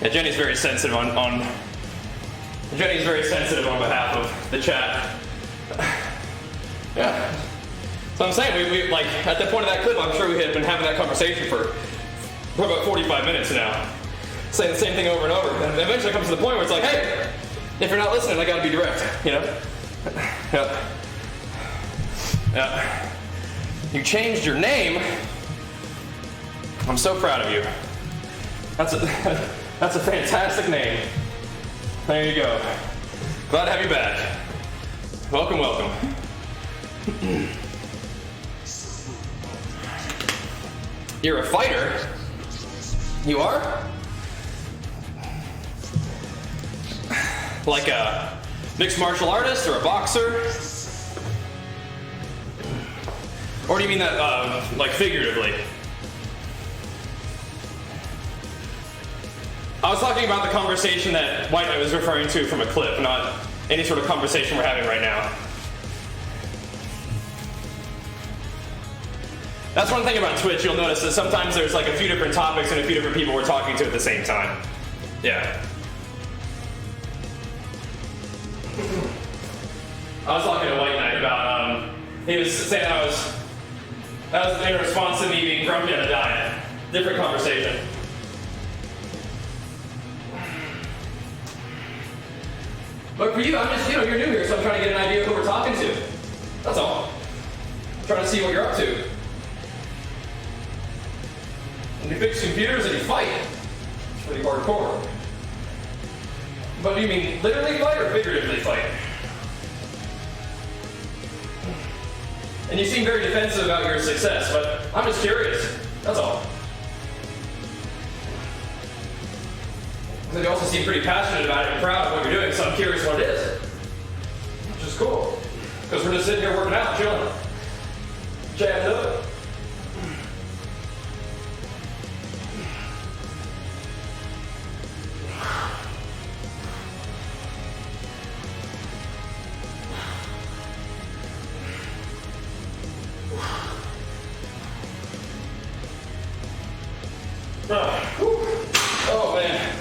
Yeah, Jenny's very sensitive Jenny's very sensitive on behalf of the chat. Yeah. So I'm saying we like at the point of that clip, I'm sure we had been having that conversation for about 45 minutes now, saying the same thing over and over. And eventually it comes to the point where it's like, hey, if you're not listening, I gotta be direct, you know? Yeah. Yeah. You changed your name. I'm so proud of you. That's a fantastic name. There you go. Glad to have you back. Welcome, welcome. You're a fighter? You are? Like a mixed martial artist or a boxer? Or do you mean that, like, figuratively? I was talking about the conversation that White Knight was referring to from a clip, not any sort of conversation we're having right now. That's one thing about Twitch, you'll notice that sometimes there's like a few different topics and a few different people we're talking to at the same time. Yeah. I was talking to White Knight about, he was saying that was in response to me being grumpy on a diet. Different conversation. But for you, I'm just, you're new here, so I'm trying to get an idea of who we're talking to. That's all. I'm trying to see what you're up to. And you fix computers and you fight. It's pretty hardcore. But do you mean literally fight or figuratively fight? And you seem very defensive about your success, but I'm just curious. That's all. You also seem pretty passionate about it and proud of what you're doing, so I'm curious what it is. Which is cool. Because we're just sitting here working out, chilling. Chatting up. Oh man.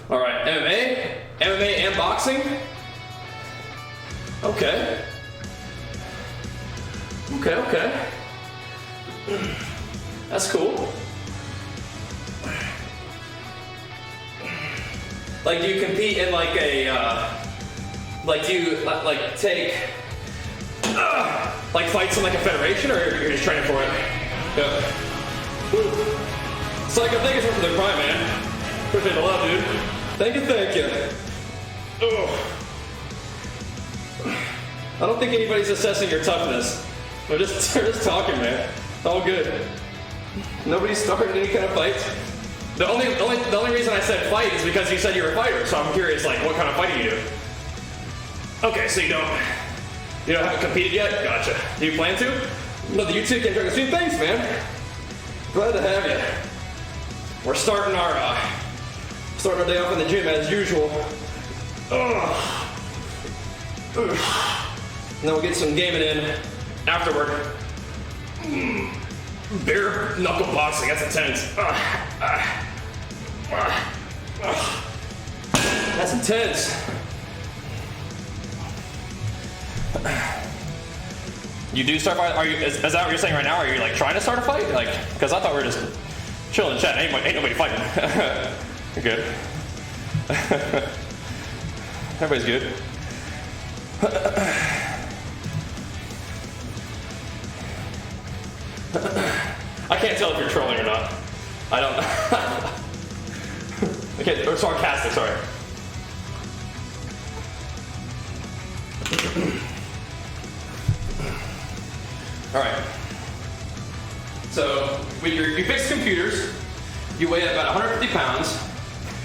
All right, MMA and boxing? Okay. Okay. That's cool. Like, do you compete in like a, like do you like take, like fights in like a federation, or you're just training for it? Yeah. It's like I think it's worth their prime, man. Appreciate the love, dude. Thank you. Ugh. I don't think anybody's assessing your toughness. We're just talking, man. It's all good. Nobody's starting any kind of fights. The only reason I said fight is because you said you're a fighter, so I'm curious, like, what kind of fighting you do? Okay, so you haven't competed yet? Gotcha. Do you plan to? No, you two can drink a few things, man. Glad to have you. We're starting our day off in the gym as usual. And then we'll get some gaming in afterward. Bare knuckle boxing, that's intense. That's intense. You do start fight? Is that what you're saying right now? Are you like trying to start a fight? Like, because I thought we were just chilling and chatting. Ain't nobody fighting. You're good. Everybody's good. I can't tell if you're trolling or not. I don't. Okay, or sarcastic, sorry. Alright. So, you fix computers, you weigh about 150 pounds,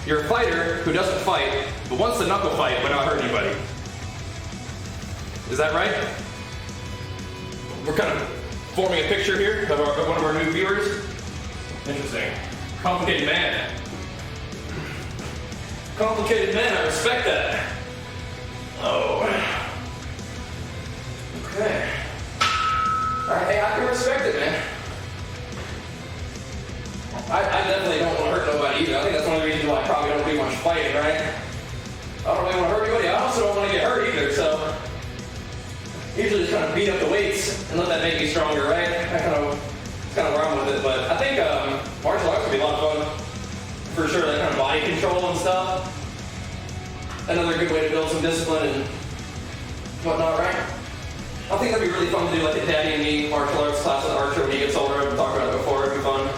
you're a fighter who doesn't fight, but wants to knuckle fight but not hurt anybody. Is that right? We're kind of forming a picture here of one of our new viewers. Interesting. Complicated man. Complicated man, I respect that. Oh. Okay. Alright, hey, I can respect it, man. I definitely don't want to hurt nobody either. I think that's one of the reasons why I probably don't do much fighting, right? I don't really want to hurt anybody. I also don't want to get hurt either, so usually just kind of beat up the weights and let that make me stronger, right? That's kind of where I'm with it. But I think martial arts would be a lot of fun. For sure, that kind of body control and stuff. Another good way to build some discipline and whatnot, right? I think that'd be really fun to do like a daddy and me martial arts class with Archer when he gets older. I've talked about it before, it'd be fun.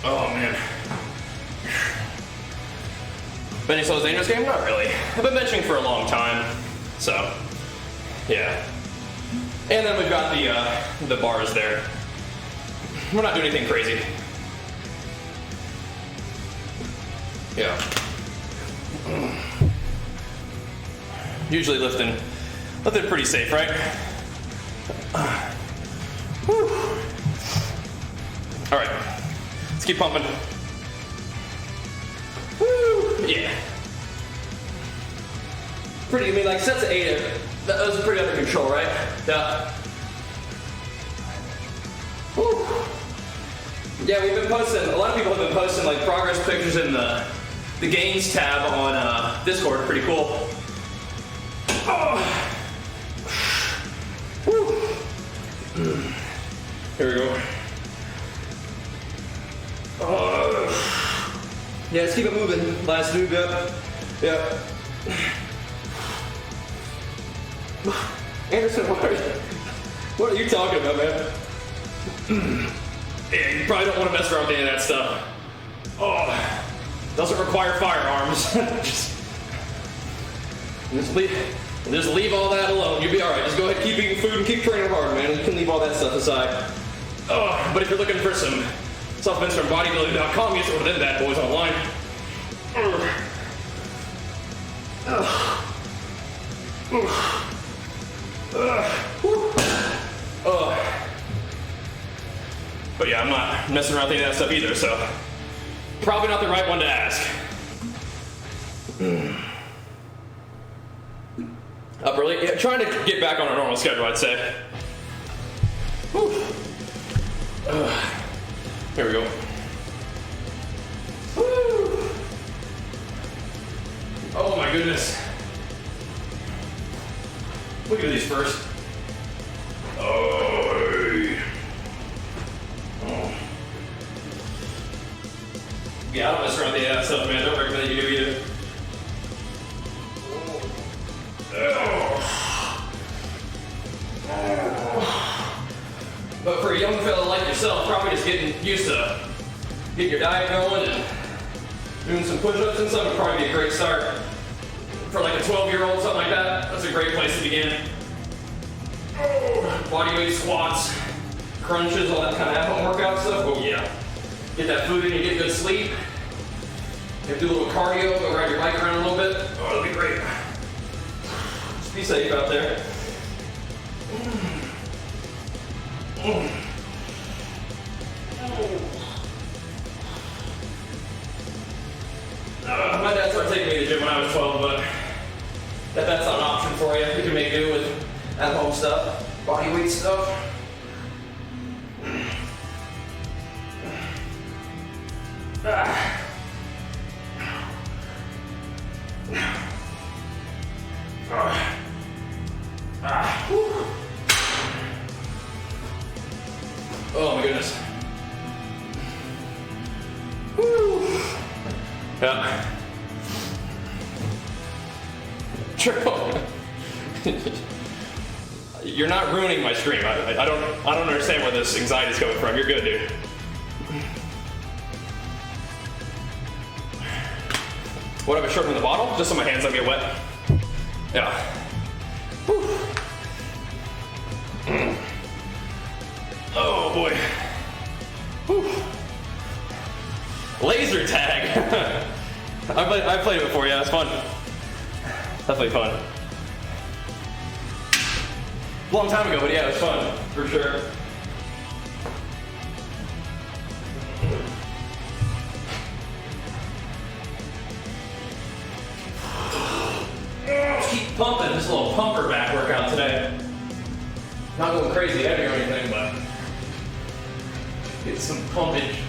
Oh man. Benny Slow's dangerous game? Not really. I've been benching for a long time, so yeah. And then we've got the bars there. We're not doing anything crazy. Yeah. Usually lifting pretty safe, right? Whew. All right, let's keep pumping. Woo! Yeah. Pretty, I mean, like sets of 8, that was pretty under control, right? Yeah. Woo. Yeah, we've been posting, a lot of people have been posting like progress pictures in the gains tab on Discord, pretty cool. Oh. Woo. Here we go. Yeah, let's keep it moving. Last move, yep. Yep. Anderson, what are you talking about, man? Yeah, you probably don't want to mess around with any of that stuff. Oh, doesn't require firearms. just leave all that alone. You'll be all right. Just go ahead, keep eating food and keep training hard, man. You can leave all that stuff aside. Oh, but if you're looking for some supplements from bodybuilding.com, you can order them bad boys online. But yeah, I'm not messing around with any of that stuff either, so probably not the right one to ask. Up early? Yeah, trying to get back on a normal schedule, I'd say. Here we go. Woo. Oh my goodness. Look at these first. Oh. Yeah, I don't mess around with that stuff, man. Don't recommend you do either. But for a young fella like yourself, probably just getting used to getting your diet going and doing some push-ups and stuff would probably be a great start. For like a 12-year-old, something like that, that's a great place to begin. Body weight squats, crunches, all that kind of at-home workout stuff. Oh yeah. Get that food in, you get good sleep. You do a little cardio, go ride your bike around a little bit. Oh, that'll be great. Just be safe out there. My dad started taking me to the gym when I was 12, but that's not an option for you. You can make do with at-home stuff, body weight stuff. Oh my goodness. Woo. Yeah. You're not ruining my stream. I don't understand where this anxiety is coming from. You're good, dude. What, have I shortened the bottle? Just so my hands don't get wet? Yeah. Whew. Oh boy. Whew. Laser tag. I played it before, yeah, it's fun. Definitely fun. Long time ago, but yeah, it was fun, for sure. Let's keep pumping. This little pumper back workout today. Not going crazy heavy or anything, but get some pumpage.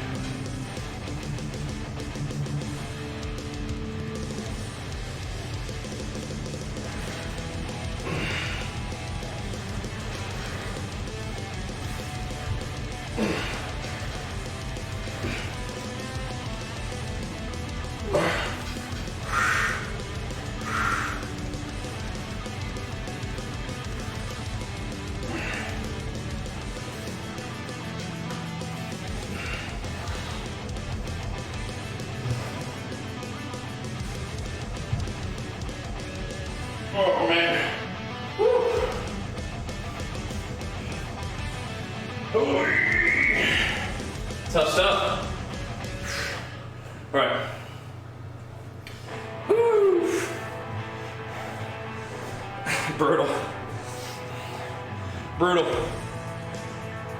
Oh man. Woo. Tough stuff. All right. Woo. Brutal. Brutal.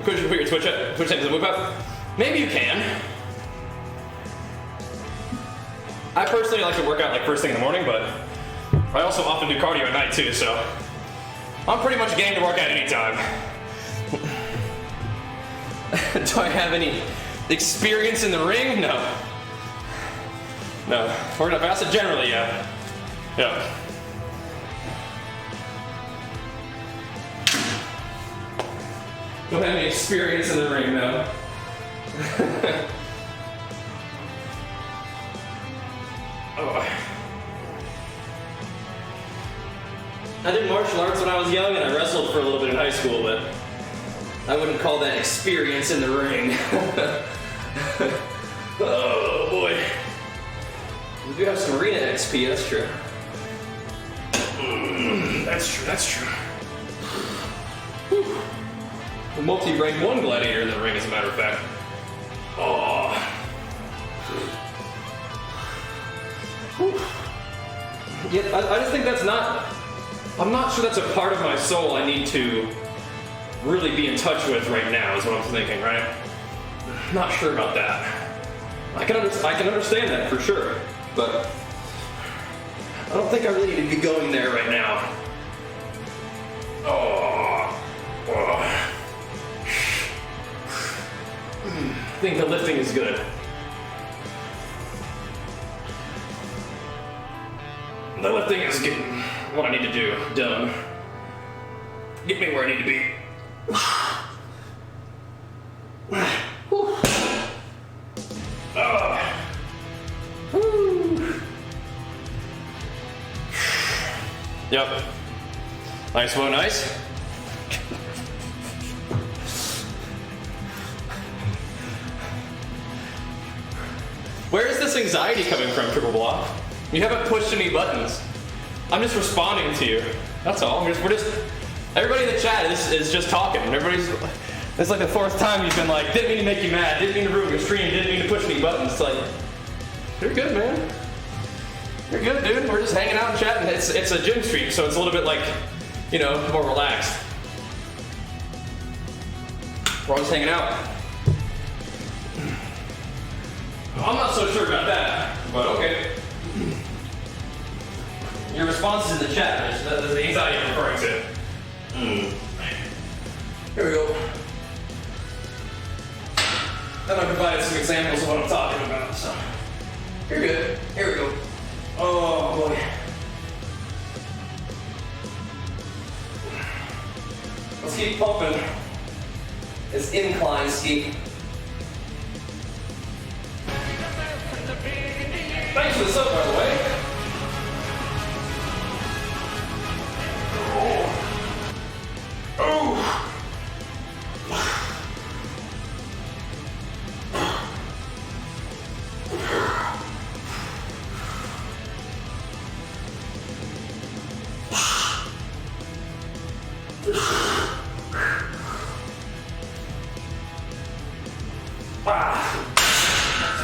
Could you put your Twitch into the whip up? Maybe you can. I personally like to work out like first thing in the morning, but I also often do cardio at night too, so I'm pretty much game to work out anytime. Do I have any experience in the ring? No. No. Working up acid? Generally, yeah. Yeah. Don't have any experience in the ring, no. Oh. I did martial arts when I was young, and I wrestled for a little bit in high school, but I wouldn't call that experience in the ring. Oh boy. We do have some arena XP, that's true. That's true. Whew. A multi-rank 1 gladiator in the ring, as a matter of fact. Oh. Whew. Yeah, I just think that's not, I'm not sure that's a part of my soul I need to really be in touch with right now, is what I'm thinking, right? Not sure about that. I can understand that for sure, but I don't think I really need to be going there right now. Oh. I think the lifting is good. The lifting is getting what I need to do done. Get me where I need to be. Yep. Nice, well, nice. Where is this anxiety coming from, Triple Block? You haven't pushed any buttons. I'm just responding to you. That's all. We're just everybody in the chat is just talking. It's like the 4th time you've been like, didn't mean to make you mad, didn't mean to ruin your stream, didn't mean to push any buttons. It's like, you're good, man. You're good, dude. We're just hanging out and chatting. It's a gym stream, so it's a little bit like, you know, more relaxed. We're always hanging out. I'm not so sure about that, but okay. Your response is in the chat. There's the anxiety I'm referring to. Here we go. Then I provided some examples of what I'm talking about, so. You're good. Here we go. Oh boy. Let's keep pumping. This incline ski. Thanks for the sub, by the way. Oh.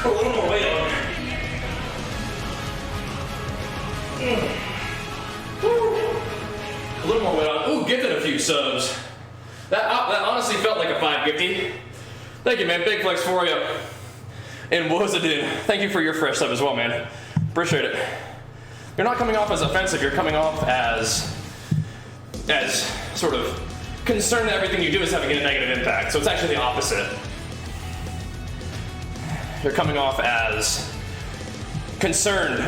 Put a little more weight on. A little more weight on. Ooh, gifted a few subs. That honestly felt like a 550. Thank you, man. Big flex for you. And what was it, dude? Thank you for your fresh sub as well, man. Appreciate it. You're not coming off as offensive. You're coming off as sort of concerned that everything you do is having a negative impact. So it's actually the opposite. You're coming off as concerned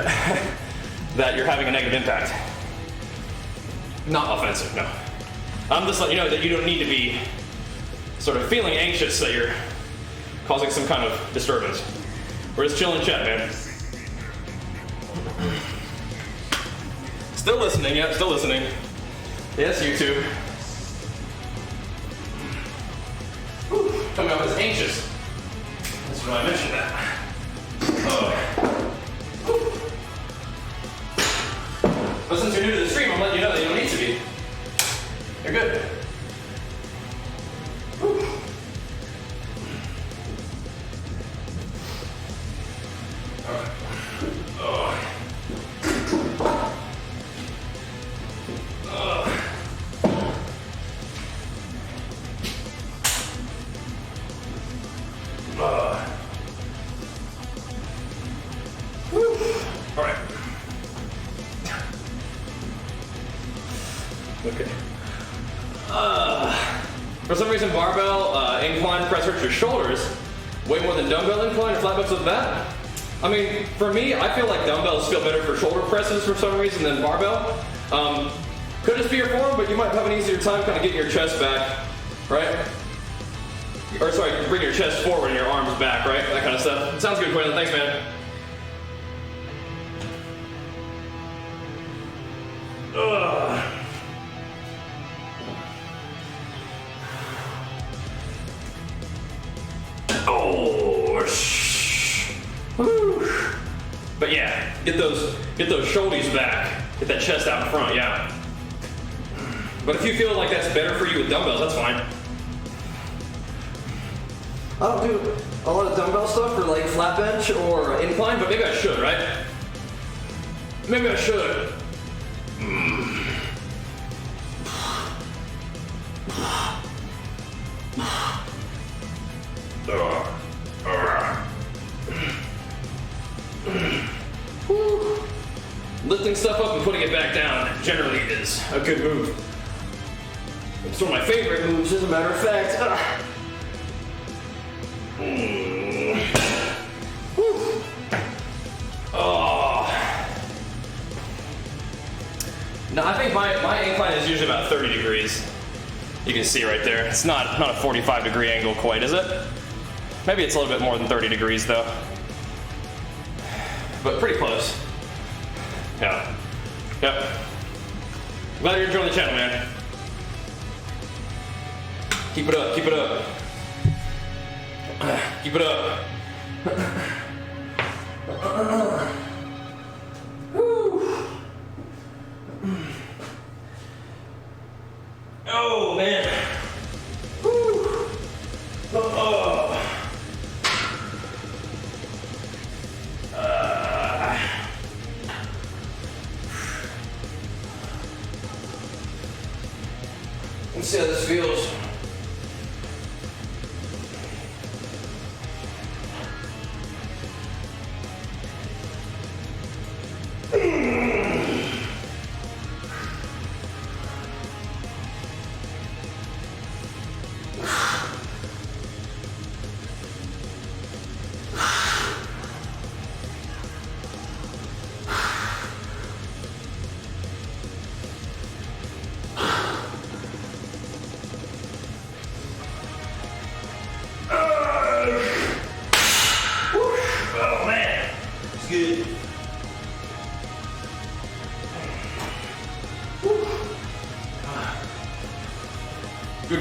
that you're having a negative impact. Not offensive, no. I'm just letting you know that you don't need to be sort of feeling anxious that you're causing some kind of disturbance. We're just chilling chat, man. Still listening, yeah, still listening. Yes, YouTube. Whew, coming off as anxious. That's when I mentioned that. Oh. But since you're new to the stream, I'm letting you barbell incline press hurts your shoulders way more than dumbbell incline or flat bench with that. I mean, for me, I feel like dumbbells feel better for shoulder presses for some reason than barbell. Could just be your form, but you might have an easier time kind of getting your chest back, right? Or sorry, bring your chest forward and your arms back, right? That kind of stuff. Sounds good, Quaylen. Thanks, man. Ugh. Oh, woo. But yeah, get those shoulders back. Get that chest out in front, yeah. But if you feel like that's better for you with dumbbells, that's fine. I don't do a lot of dumbbell stuff for like flat bench or incline, but maybe I should, right? Maybe I should. Lifting stuff up and putting it back down generally is a good move. It's one of my favorite moves, as a matter of fact. Oh. No, I think my incline is usually about 30 degrees. You can see right there. It's not a 45-degree angle quite, is it? Maybe it's a little bit more than 30 degrees though. But pretty close. Yeah. Yep. Glad you're enjoying the channel, man. Keep it up, keep it up. Keep it up. Oh, man. Oh. Let's see how this feels.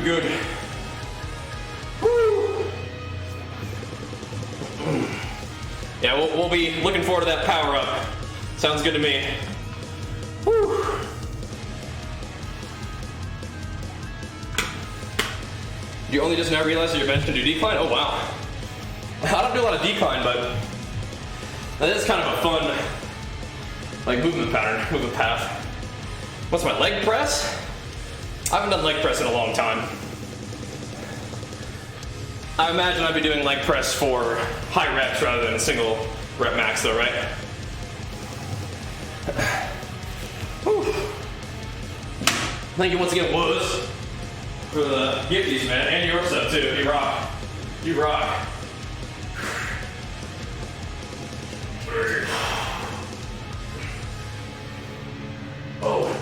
Good. Woo. Yeah, we'll be looking forward to that power up. Sounds good to me. Woo. You only just now realized that your bench can do decline? Oh wow. I don't do a lot of decline, but that is kind of a fun like movement path. What's my leg press? I haven't done leg press in a long time. I imagine I'd be doing leg press for high reps rather than a single rep max though, right? Whew. Thank you once again, Woz, for the gifties, man, and your stuff too. You rock. You rock. Oh.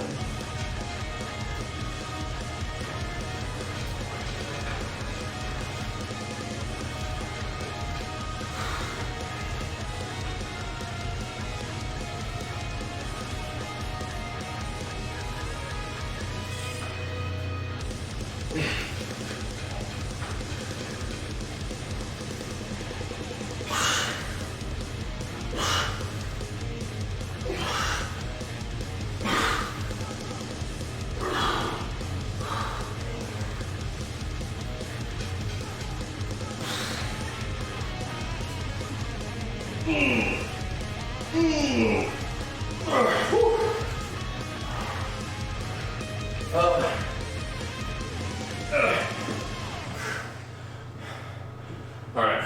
All right.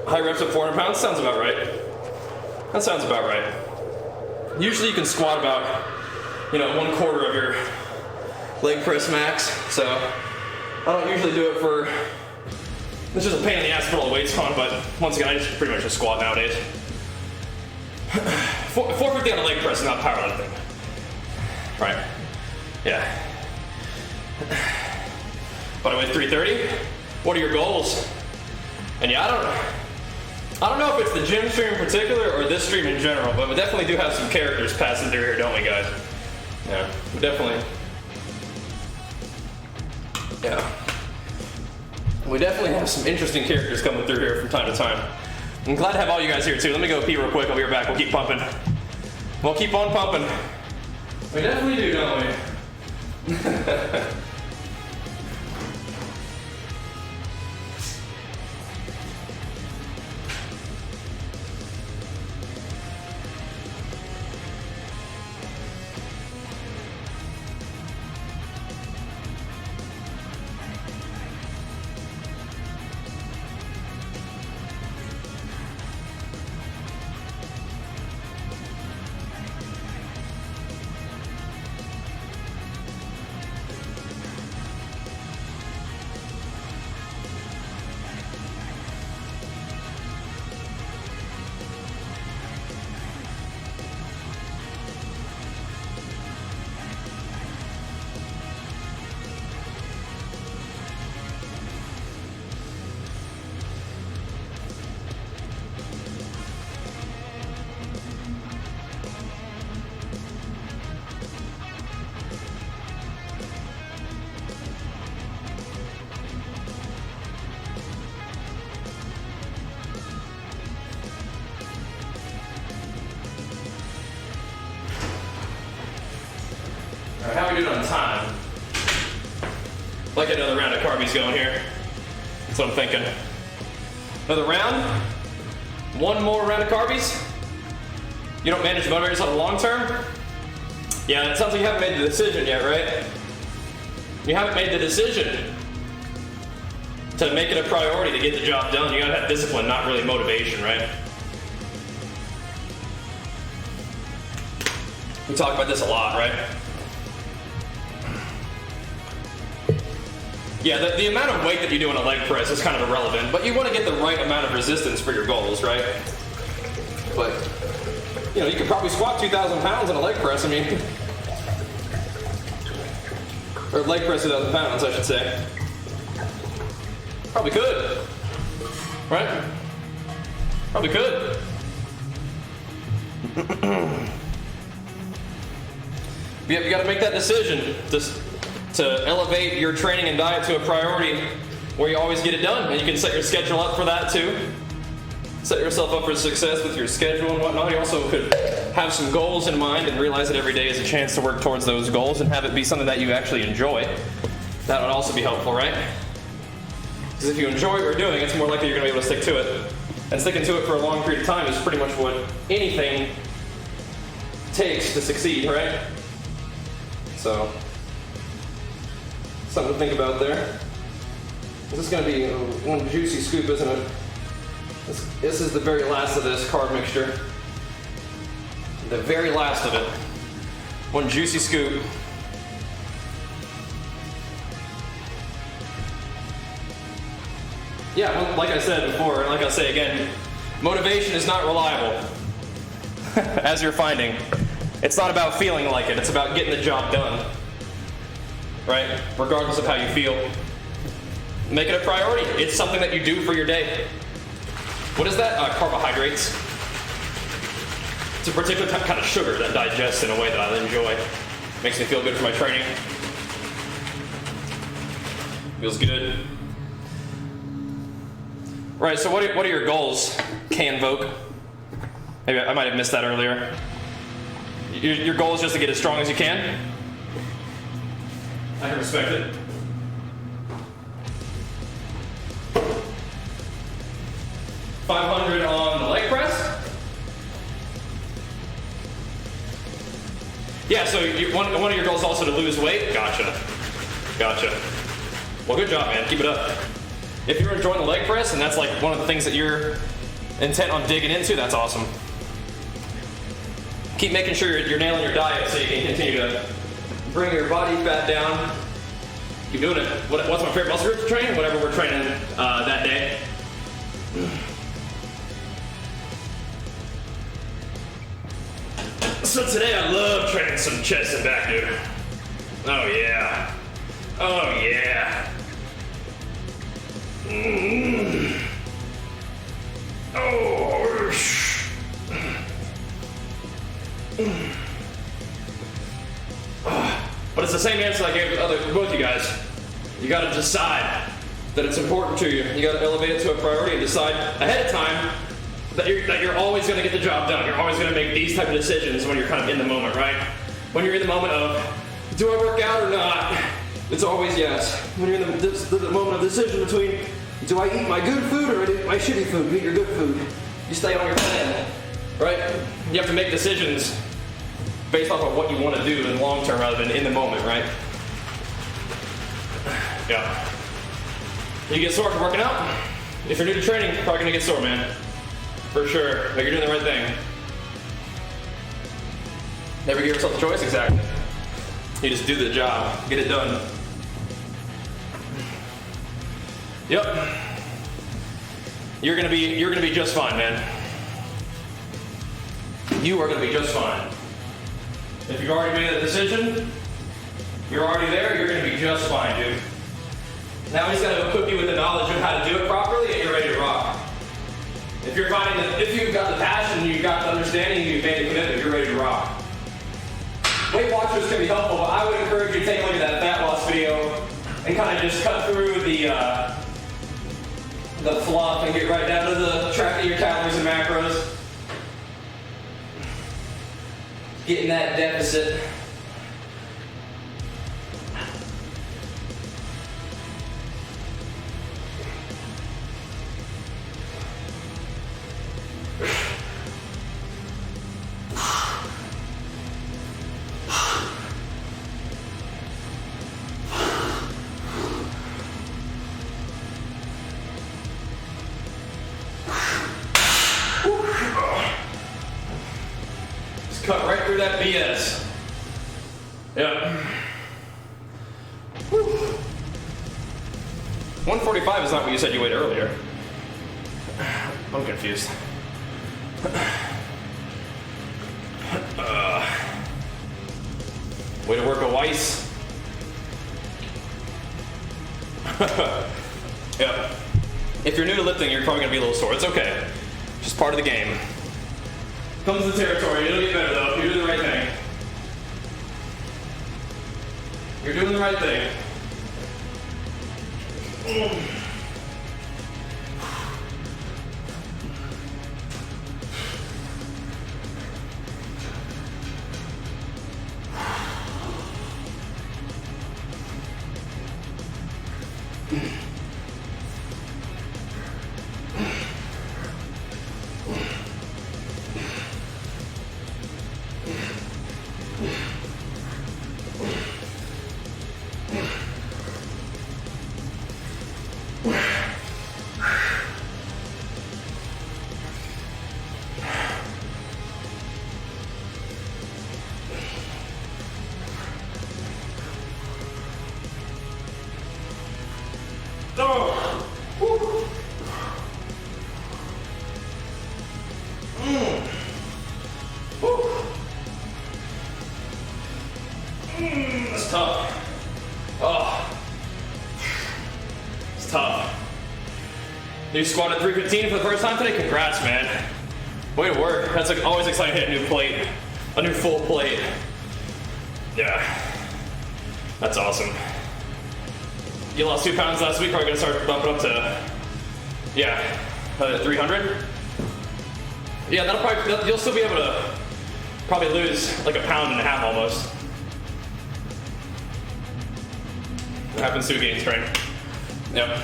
High reps at 400 pounds? Sounds about right. That sounds about right. Usually you can squat about 1/4 of your leg press max. So I don't usually do it for, it's just a pain in the ass to put all the weights on, but once again, I just pretty much just squat nowadays. 450 on a leg press is not powerlifting. Right? Yeah. But I weigh 330. What are your goals? And yeah, I don't know if it's the gym stream in particular or this stream in general, but we definitely do have some characters passing through here, don't we, guys? Yeah, we definitely. Yeah. We definitely have some interesting characters coming through here from time to time. I'm glad to have all you guys here too. Let me go pee real quick. I'll be right back. We'll keep pumping. We'll keep on pumping. We definitely do, don't we? Alright, how are we doing on time? Like another round of carbies going here. That's what I'm thinking. Another round? One more round of carbies? You don't manage to motivate yourself long term? Yeah, it sounds like you haven't made the decision yet, right? You haven't made the decision to make it a priority to get the job done. You gotta have discipline, not really motivation, right? We talk about this a lot, right? Yeah, the amount of weight that you do in a leg press is kind of irrelevant, but you want to get the right amount of resistance for your goals, right? But, you could probably squat 2,000 pounds in a leg press, or leg press 2,000 pounds, I should say. Probably could, right? Probably could. You got to make that decision to elevate your training and diet to a priority where you always get it done. And you can set your schedule up for that too. Set yourself up for success with your schedule and whatnot. You also could have some goals in mind and realize that every day is a chance to work towards those goals and have it be something that you actually enjoy. That would also be helpful, right? Because if you enjoy what you're doing, it's more likely you're going to be able to stick to it. And sticking to it for a long period of time is pretty much what anything takes to succeed, right? So, something to think about there. This is going to be one juicy scoop, isn't it? This is the very last of this carb mixture. The very last of it. One juicy scoop. Yeah, well, like I said before, and like I'll say again, motivation is not reliable. As you're finding. It's not about feeling like it, it's about getting the job done. Right? Regardless of how you feel. Make it a priority. It's something that you do for your day. What is that? Carbohydrates. It's a particular kind of sugar that digests in a way that I enjoy. Makes me feel good for my training. Feels good. Right, so what are your goals, Canvoke? Maybe I might have missed that earlier. Your goal is just to get as strong as you can? I can respect it. $500 on the leg press? Yeah, so one of your goals is also to lose weight? Gotcha. Well, good job, man. Keep it up. If you're enjoying the leg press and that's like one of the things that you're intent on digging into, that's awesome. keep making sure you're nailing your diet so you can continue to bring your body fat down. Keep doing it. What's my favorite muscle group to train? Whatever we're training that day. So today I love training some chest and back, dude. Oh yeah. Oh yeah. Oh. But it's the same answer I gave to both you guys. You gotta decide that it's important to you. You gotta elevate it to a priority and decide ahead of time that you're always gonna get the job done. You're always gonna make these type of decisions when you're kind of in the moment, right? When you're in the moment of, do I work out or not? It's always yes. When you're in the moment of decision between, do I eat my good food or my shitty food? You eat your good food. You stay on your plan, right? You have to make decisions based off of what you want to do in the long term rather than in the moment, right? Yeah. You get sore from working out? If you're new to training, you're probably gonna get sore, man. For sure, but you're doing the right thing. Never give yourself a choice, exactly. You just do the job, get it done. Yep. You're gonna be just fine, man. You are gonna be just fine. If you've already made a decision, you're already there, you're gonna be just fine, dude. Now he's gonna equip you with the knowledge of how to do it properly and you're ready to rock. If you're finding that, if you've got the passion, you've got the understanding, you've made a commitment, you're ready to rock. Weight Watchers can be helpful, but I would encourage you to take a look at that fat loss video and kind of just cut through the fluff and get right down to the tracking your calories and macros. Getting that deficit. Cut right through that BS. Yeah. 145 is not what you said you weighed earlier. I'm confused. Way to work a Weiss. Yep. If you're new to lifting, you're probably gonna be a little sore. It's okay. Just part of the game. Comes the territory. It'll get better though. You're doing the right thing. You're doing the right thing. That's tough. Oh, it's tough. You squatted 315 for the first time today? Congrats, man. Way to work. That's like always exciting to hit a new plate, a new full plate. Yeah, that's awesome. You lost 2 pounds last week. Probably gonna start bumping up to 300. Yeah, that'll probably you'll still be able to probably lose like 1.5 pounds almost. What happens to gain strength? Yep.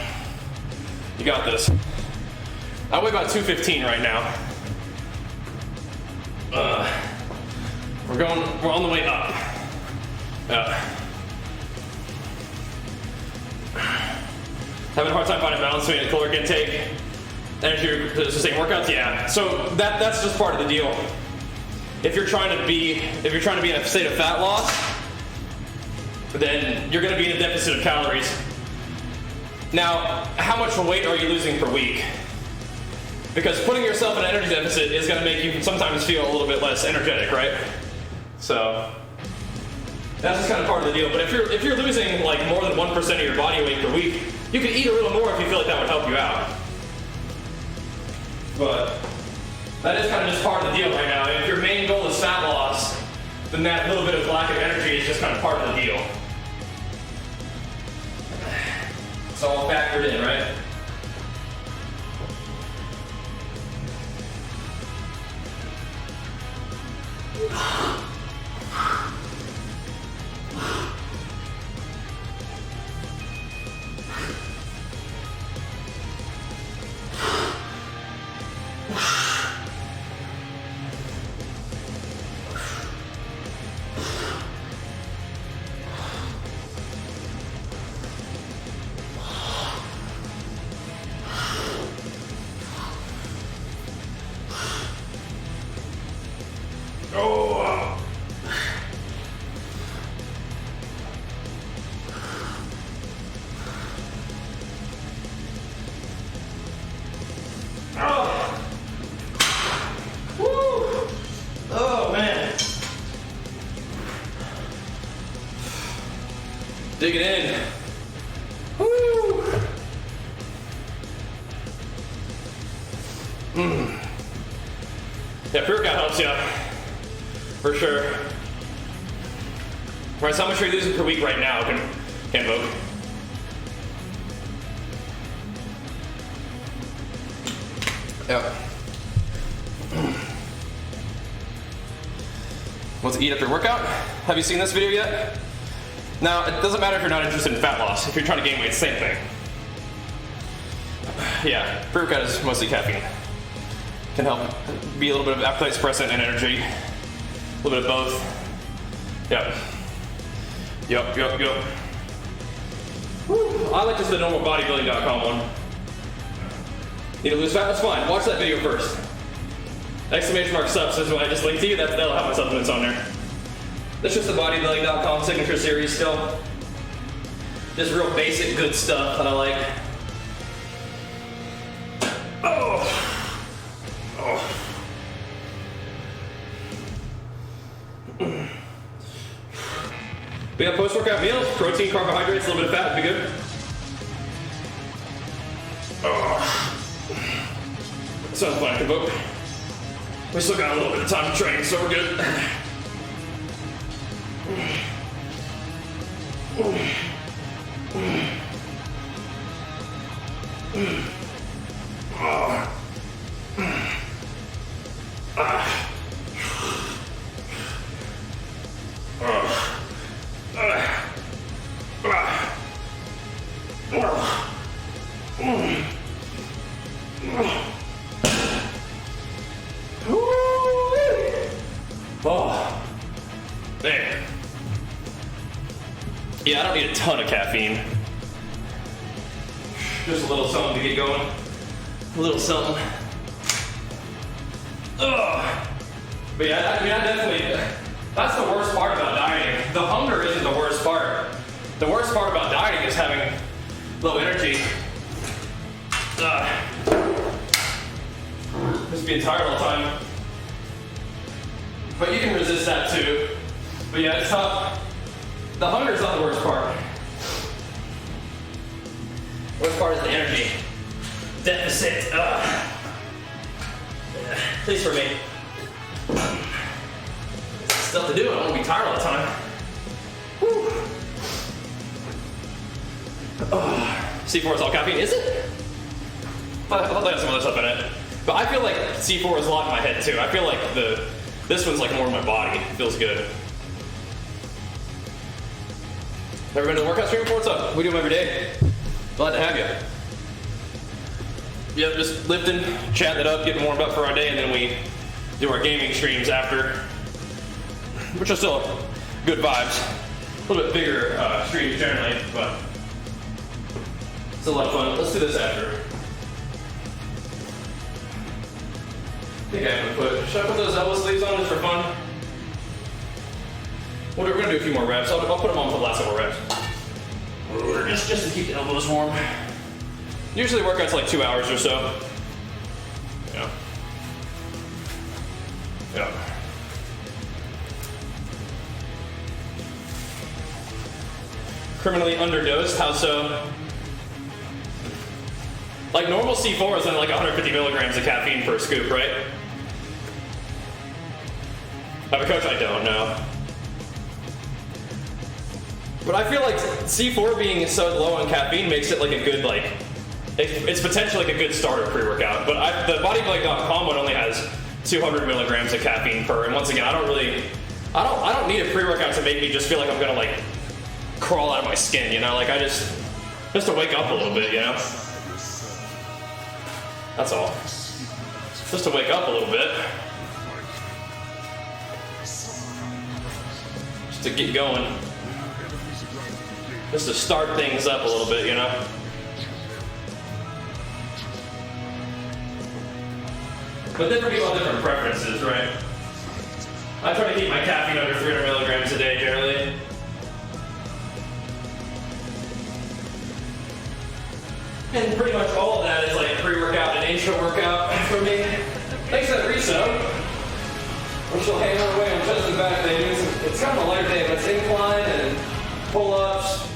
You got this. I weigh about 215 right now. We're on the way up. Having a hard time finding balance between the caloric intake, energy to sustain workouts? Yeah. So that's just part of the deal. if you're trying to be in a state of fat loss, then you're going to be in a deficit of calories. Now, how much weight are you losing per week? Because putting yourself in an energy deficit is going to make you sometimes feel a little bit less energetic, right? So that's just kind of part of the deal. But if you're losing like more than 1% of your body weight per week, you can eat a little more if you feel like that would help you out. But that is kind of just part of the deal right now. If your main goal is fat loss, then that little bit of lack of energy is just kind of part of the deal. It's all factored in, right? Dig it in. Woo! Yeah, pre-workout helps you, for sure. Alright, so how much are you losing per week right now? Can vote. Yeah. What to eat after workout? Have you seen this video yet? Now, it doesn't matter if you're not interested in fat loss. If you're trying to gain weight, same thing. Yeah, pre-workout is mostly caffeine. Can help be a little bit of appetite suppressant and energy. A little bit of both. Yep. Whew. I like just the normal bodybuilding.com one. Need to lose fat? That's fine. Watch that video first. Exclamation mark subs is what I just linked to you. That'll have my supplements on there. That's just the bodybuilding.com signature series still. Just real basic good stuff that I like. We have post-workout meals, protein, carbohydrates, a little bit of fat would be good. Sounds like a vote. We still got a little bit of time to train, so we're good. Oh, man. Yeah, I don't need a ton of caffeine. Just a little something to get going. A little something. Ugh. But yeah, I mean, I definitely, that's the worst part about dieting. The hunger isn't the worst part. The worst part about dieting is having low energy. Just being tired all the time. But you can resist that too. But yeah, it's tough. The hunger is not the worst part. The worst part is the energy deficit. At least for me. Stuff to do, I don't want to be tired all the time. Whew. C4 is all caffeine, is it? I thought they had some other stuff in it. But I feel like C4 is a lot in my head too. I feel like this one's like more in my body. It feels good. Never been to the workout stream before? What's up? We do them every day. Glad to have you. Yep, just lifting, chatting it up, getting warmed up for our day, and then we do our gaming streams after, which are still good vibes. A little bit bigger streams generally, but it's a lot of fun. Let's do this after. think should I put those elbow sleeves on just for fun? We're gonna do a few more reps. I'll put them on for the last couple reps. Just to keep the elbows warm. Usually workouts like 2 hours or so. Yeah. Yeah. Criminally underdosed, how so? Like normal C4 is only like 150 milligrams of caffeine per scoop, right? I have a coach, I don't know. But I feel like C4 being so low on caffeine makes it like a good, like, it's potentially like a good starter pre-workout. But the Bodybuilding.com one only has 200 milligrams of caffeine per. And once again, I don't need a pre-workout to make me just feel like I'm gonna like crawl out of my skin, you know? Like just to wake up a little bit, you know? That's all. Just to wake up a little bit. Just to get going. Just to start things up a little bit, you know? But different people have different preferences, right? I try to keep my caffeine under 300 milligrams a day generally. And pretty much all of that is like pre-workout and intra-workout for me. Thanks to that reso, which will hammer away on chest and back things. It's kind of a lighter day, but it's incline and pull-ups,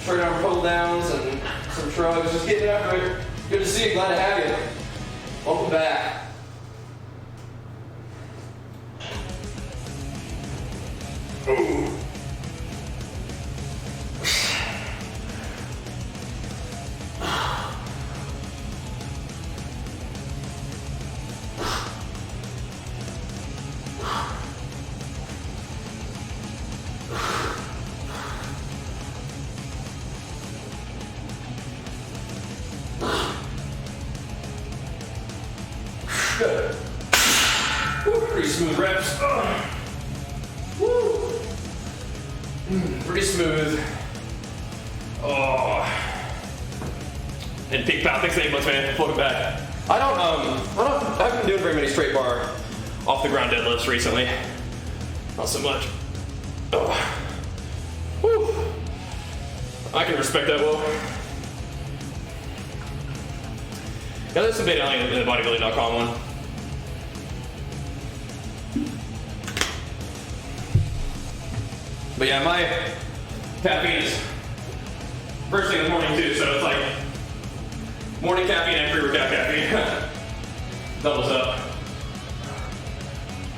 straight arm pull-downs, and some shrugs. Just getting after it. Good to see you. Glad to have you. Welcome back. Ooh. Good. Woo, pretty smooth reps. Woo. Pretty smooth. Oh. And peak pound. Thanks for 8 months, man. Welcome back. I haven't been doing very many straight bar off the ground deadlifts recently. Not so much. Oh. Woo. I can respect that well. Yeah, there's some data in the bodybuilding.com one. But yeah, my caffeine is first thing in the morning too, so it's like morning caffeine and pre-workout caffeine. Doubles up.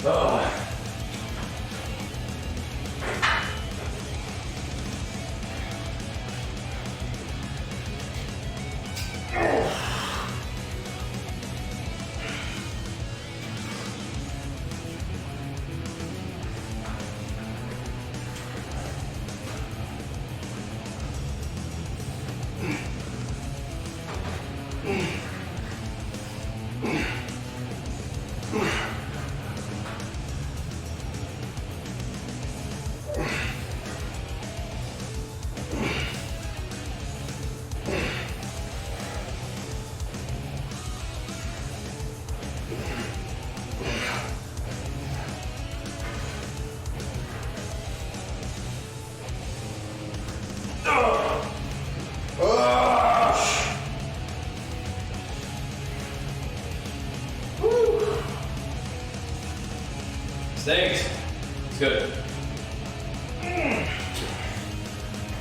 Oh. Thanks. It's good.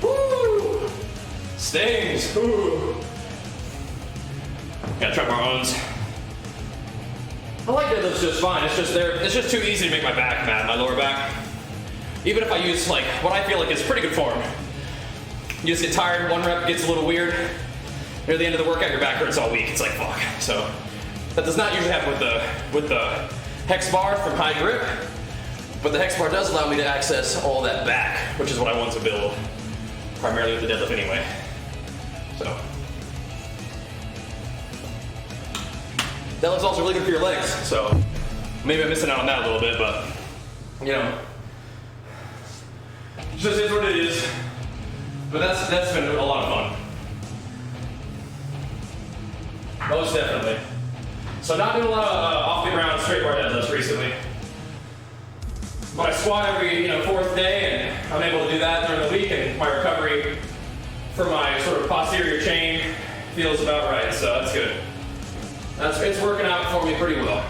Woo! Stings. Ooh. Gotta try more owns. I like deadlifts just fine. It's just too easy to make my back mad, my lower back. Even if I use like what I feel like is pretty good form. You just get tired, one rep gets a little weird. Near the end of the workout, your back hurts all week. It's like fuck. So that does not usually happen with the hex bar from high grip. But the hex bar does allow me to access all that back, which is what I want to build, primarily with the deadlift anyway. So deadlift's also really good for your legs, so maybe I'm missing out on that a little bit, but you know, it just is what it is. But that's been a lot of fun. Most definitely. So not doing a lot of off the ground straight bar deadlifts recently. But I squat every fourth day, and I'm able to do that during the week, and my recovery for my sort of posterior chain feels about right, so that's good. It's working out for me pretty well.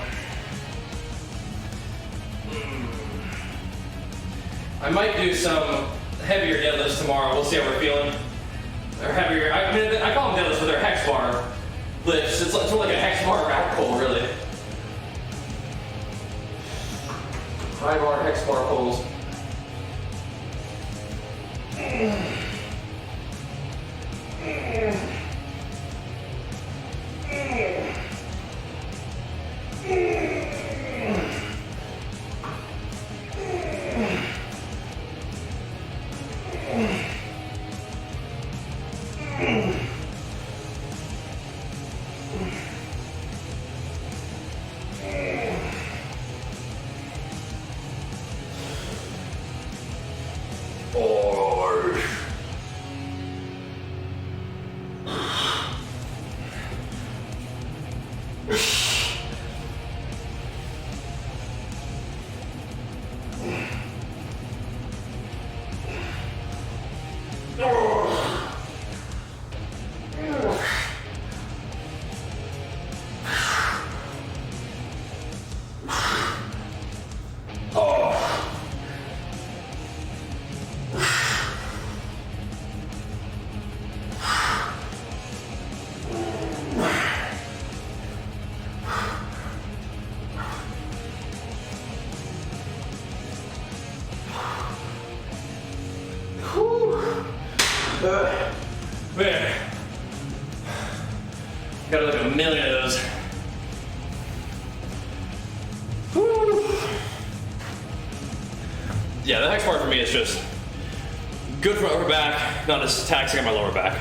I might do some heavier deadlifts tomorrow. We'll see how we're feeling. They're heavier. I call them deadlifts, but they're hex bar lifts. It's more like a hex bar rack pull, really. High bar, hex bar pulls. Man, got like a million of those. Whew. Yeah, the hex bar for me is just good for my upper back, not as taxing on my lower back,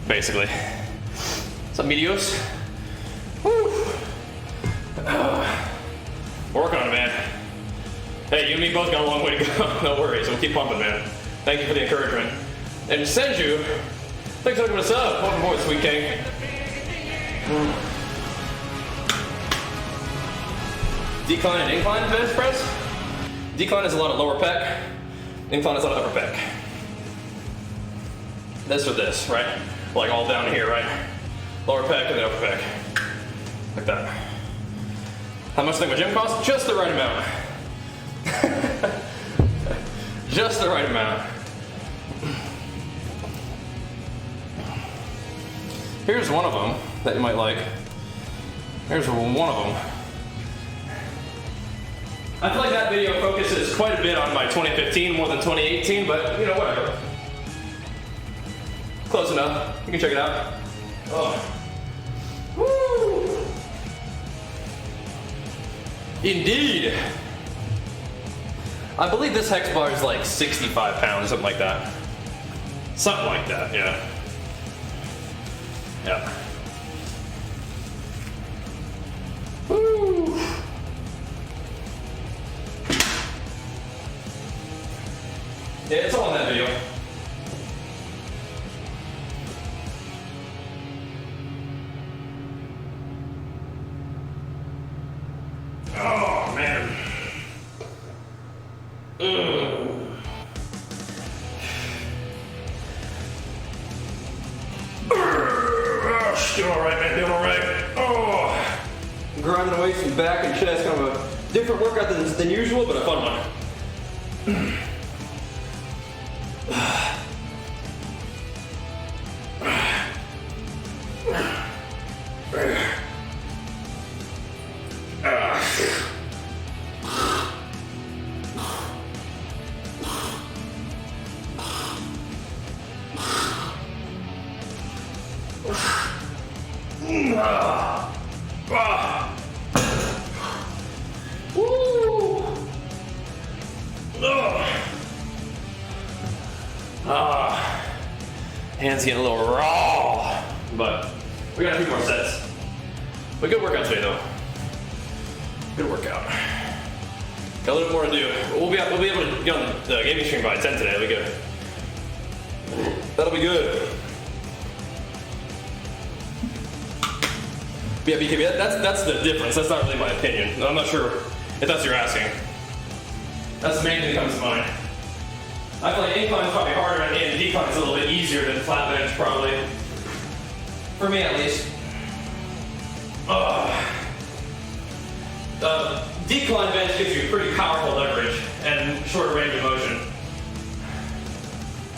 basically. What's up, medios? Whew. Working on it, man. Hey, you and me both got a long way to go. No worries, we'll keep pumping, man. Thank you for the encouragement. And Senju, thanks for hooking us up. Welcome aboard, Sweet King. Decline and incline bench press. Decline is a lot of lower pec. Incline is a lot of upper pec. This or this, right? Like all down here, right? Lower pec and then upper pec. Like that. How much do you think my gym costs? Just the right amount. Just the right amount. Here's one of them that you might like. Here's one of them. I feel like that video focuses quite a bit on my 2015 more than 2018, but whatever. Close enough. You can check it out. Oh. Woo! Indeed. I believe this hex bar is like 65 pounds, something like that. Something like that, yeah. Yeah. Woo! Yeah, it's all in that video. Oh, man. Doing all right, man. Doing all right. Oh, grinding away some back and chest. Kind of a different workout than usual, but a fun one. Hands getting a little raw, but we got a few more sets. But good workout today, though. Good workout. Got a little more to do. We'll be able to get on the gaming stream by 10 today. That'll be good. That'll be good. Yeah, BKB, that's the difference. That's not really my opinion. I'm not sure if that's what you're asking. That's the main thing that comes to mind. I feel like incline is probably harder and decline is a little bit easier than flat bench, probably. For me, at least. Decline bench gives you pretty powerful leverage and short range of motion.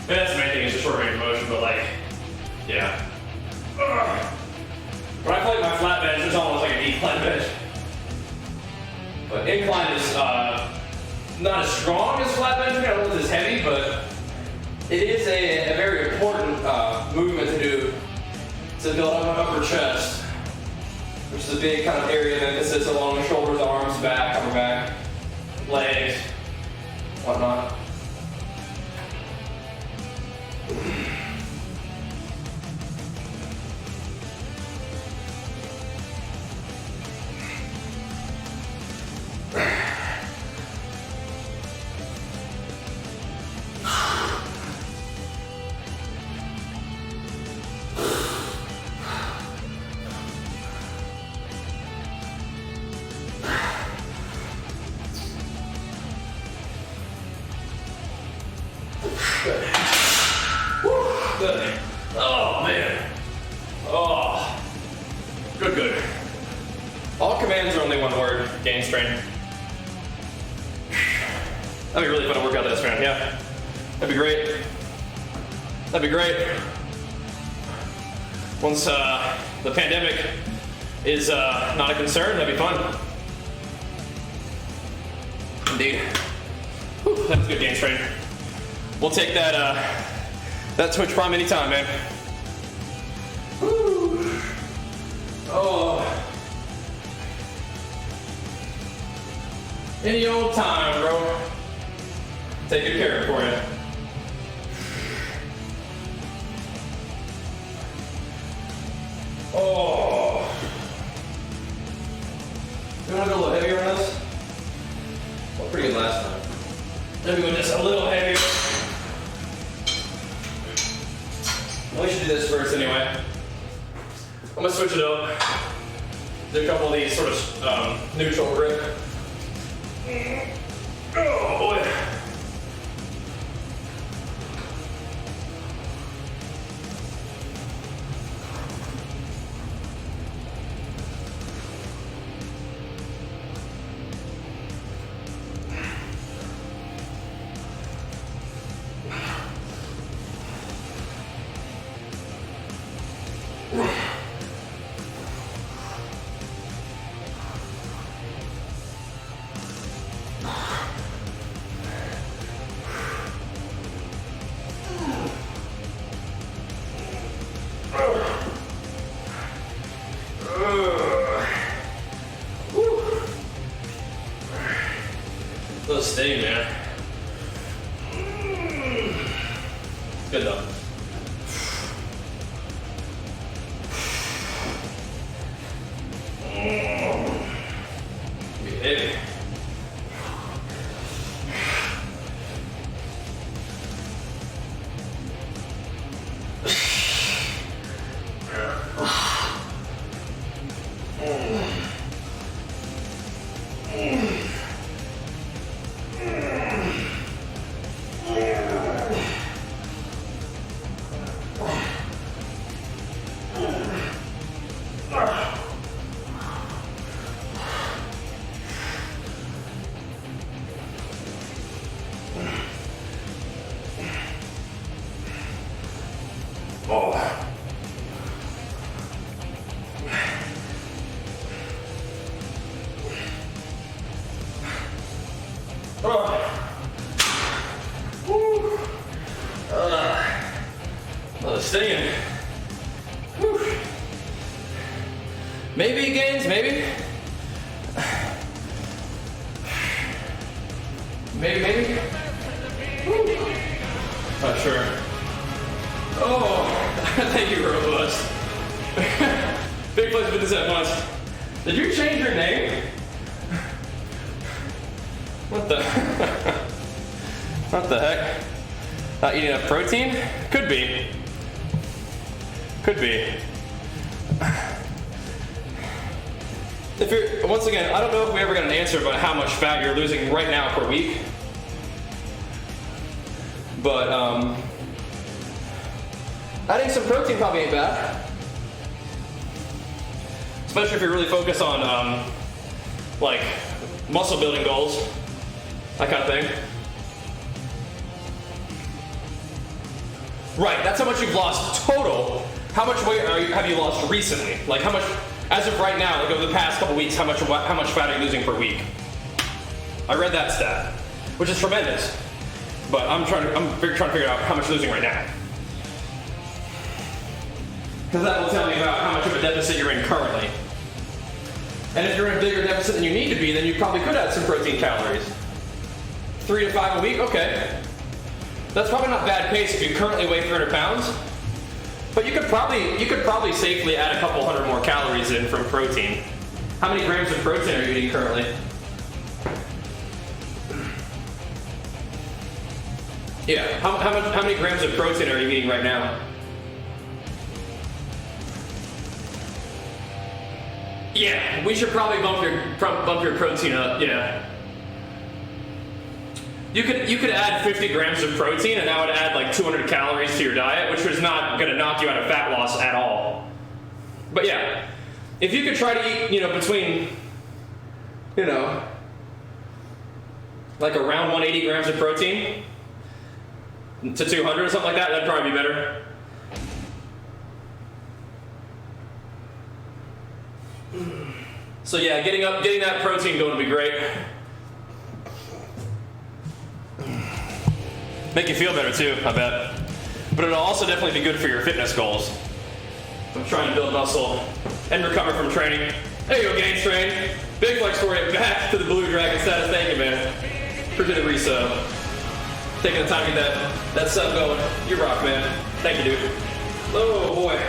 And that's the main thing, is just short range of motion, but like, yeah. When I play my flat bench, it's almost like a decline bench. But incline is not as strong as flat bench, I don't know if it's as heavy, but it is a very important movement to do to build up my upper chest, which is a big kind of area of emphasis along the shoulders, arms, back, upper back, legs, whatnot. Good. Woo, good. Oh, man. Oh. Good, good. All commands are only one word. Gain strength. That'd be really fun to work out that strength, yeah. That'd be great. That'd be great. Once the pandemic is not a concern, that'd be fun. Indeed. Whew, that's good gain strength. We'll take that Twitch Prime anytime, man. Woo. Oh. Any old time, bro. Take good care of it for you. Oh. You want to go a little heavier on this? Well, pretty good last time. Maybe go just a little heavier. We should do this first anyway. I'm gonna switch it up. Do a couple of these sort of neutral grip. Oh boy. Sting, man. Good though. Be heavy. Stinging. Whew. Maybe gains, maybe. Maybe. Whew. Not sure. Oh, thank you, Robust. Big pleasure to this at once. Did you change your name? What the? What the heck? Not eating enough protein? Could be. Could be. if you're, once again, I don't know if we ever got an answer about how much fat you're losing right now per week. But adding some protein probably ain't bad. Especially if you're really focused on like muscle building goals, that kind of thing. Right, that's how much you've lost total. How much weight have you lost recently? Like how much, as of right now, like over the past couple weeks, how much fat are you losing per week? I read that stat, which is tremendous. But I'm trying to figure out how much you're losing right now. Because that will tell me about how much of a deficit you're in currently. And if you're in a bigger deficit than you need to be, then you probably could add some protein calories. 3 to 5 a week, okay. That's probably not bad pace if you currently weigh 300 pounds. But you could probably safely add a couple hundred more calories in from protein. How many grams of protein are you eating currently? Yeah, how many grams of protein are you eating right now? Yeah, we should probably bump your protein up, yeah. You could add 50 grams of protein and that would add like 200 calories to your diet, which was not gonna knock you out of fat loss at all. But yeah, if you could try to eat, between, like around 180 grams of protein to 200 or something like that, that'd probably be better. So yeah, getting that protein going would be great. Make you feel better too, I bet. But it'll also definitely be good for your fitness goals. I'm trying to build muscle and recover from training. There you go, Gains Train. Big flex for you. Back to the Blue Dragon status. Thank you, man. Appreciate the resub. Taking the time to get that sub going. You rock, man. Thank you, dude. Oh boy.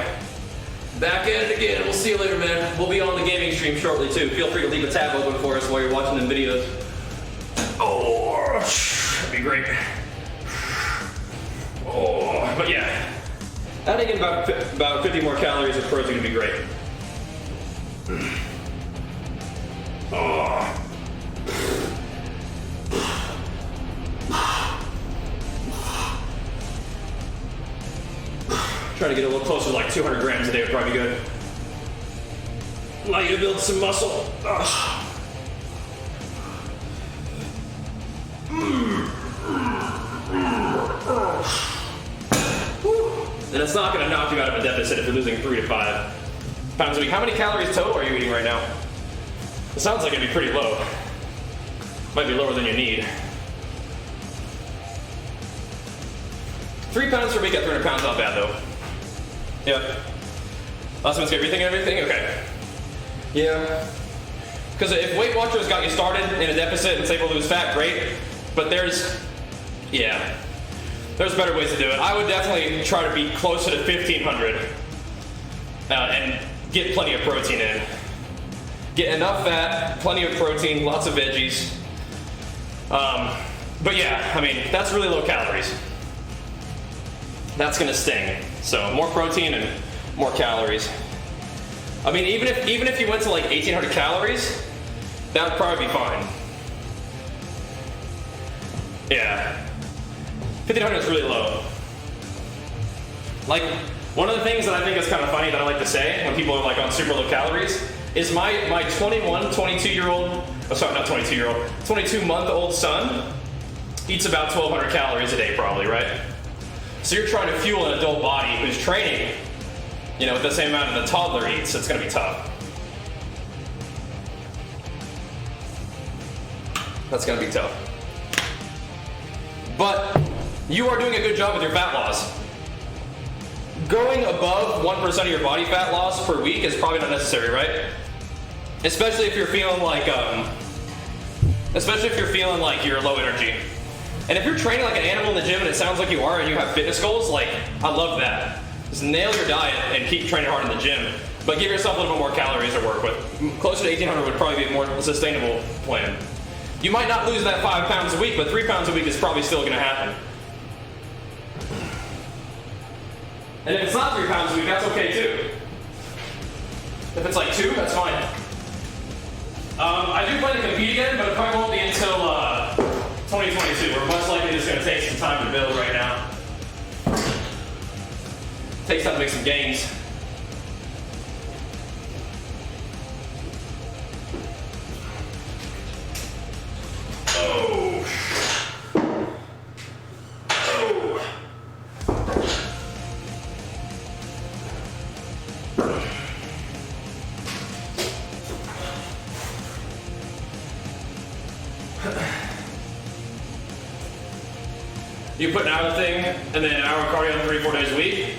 Back at it again. We'll see you later, man. We'll be on the gaming stream shortly too. Feel free to leave a tab open for us while you're watching them videos. Oh, that'd be great. Oh, but yeah, adding in about 50 more calories of protein would be great. Oh. Trying to get a little closer to like 200 grams a day would probably be good. Allow you to build some muscle. And it's not going to knock you out of a deficit if you're losing 3 to 5 pounds a week. How many calories total are you eating right now? It sounds like it'd be pretty low. Might be lower than you need. 3 pounds per week at 300 pounds, not bad though. Yep. Last one's everything and everything? Okay. Yeah. Because if Weight Watchers got you started in a deficit and it's able to lose fat, great. But there's better ways to do it. I would definitely try to be closer to 1,500 and get plenty of protein in. Get enough fat, plenty of protein, lots of veggies. But yeah, I mean, that's really low calories. That's gonna sting. So more protein and more calories. I mean, even if you went to like 1,800 calories, that would probably be fine. Yeah. 1,500 is really low. Like, one of the things that I think is kind of funny that I like to say when people are like on super low calories is my 22-year-old, 22-month-old son eats about 1,200 calories a day probably, right? So you're trying to fuel an adult body who's training, with the same amount that a toddler eats. It's gonna be tough. That's gonna be tough. But you are doing a good job with your fat loss. Going above 1% of your body fat loss per week is probably not necessary, right? Especially if you're feeling like you're low energy. And if you're training like an animal in the gym and it sounds like you are and you have fitness goals, like, I love that. Just nail your diet and keep training hard in the gym. But give yourself a little bit more calories to work with. Closer to 1,800 would probably be a more sustainable plan. You might not lose that 5 pounds a week, but 3 pounds a week is probably still gonna happen. And if it's not 3 pounds a week, that's okay too. If it's like 2, that's fine. I do plan to compete again, but it probably won't be until 2022. We're most likely just going to take some time to build right now. Takes time to make some gains. Oh. Oh. You put an hour thing and then an hour cardio 3-4 days a week?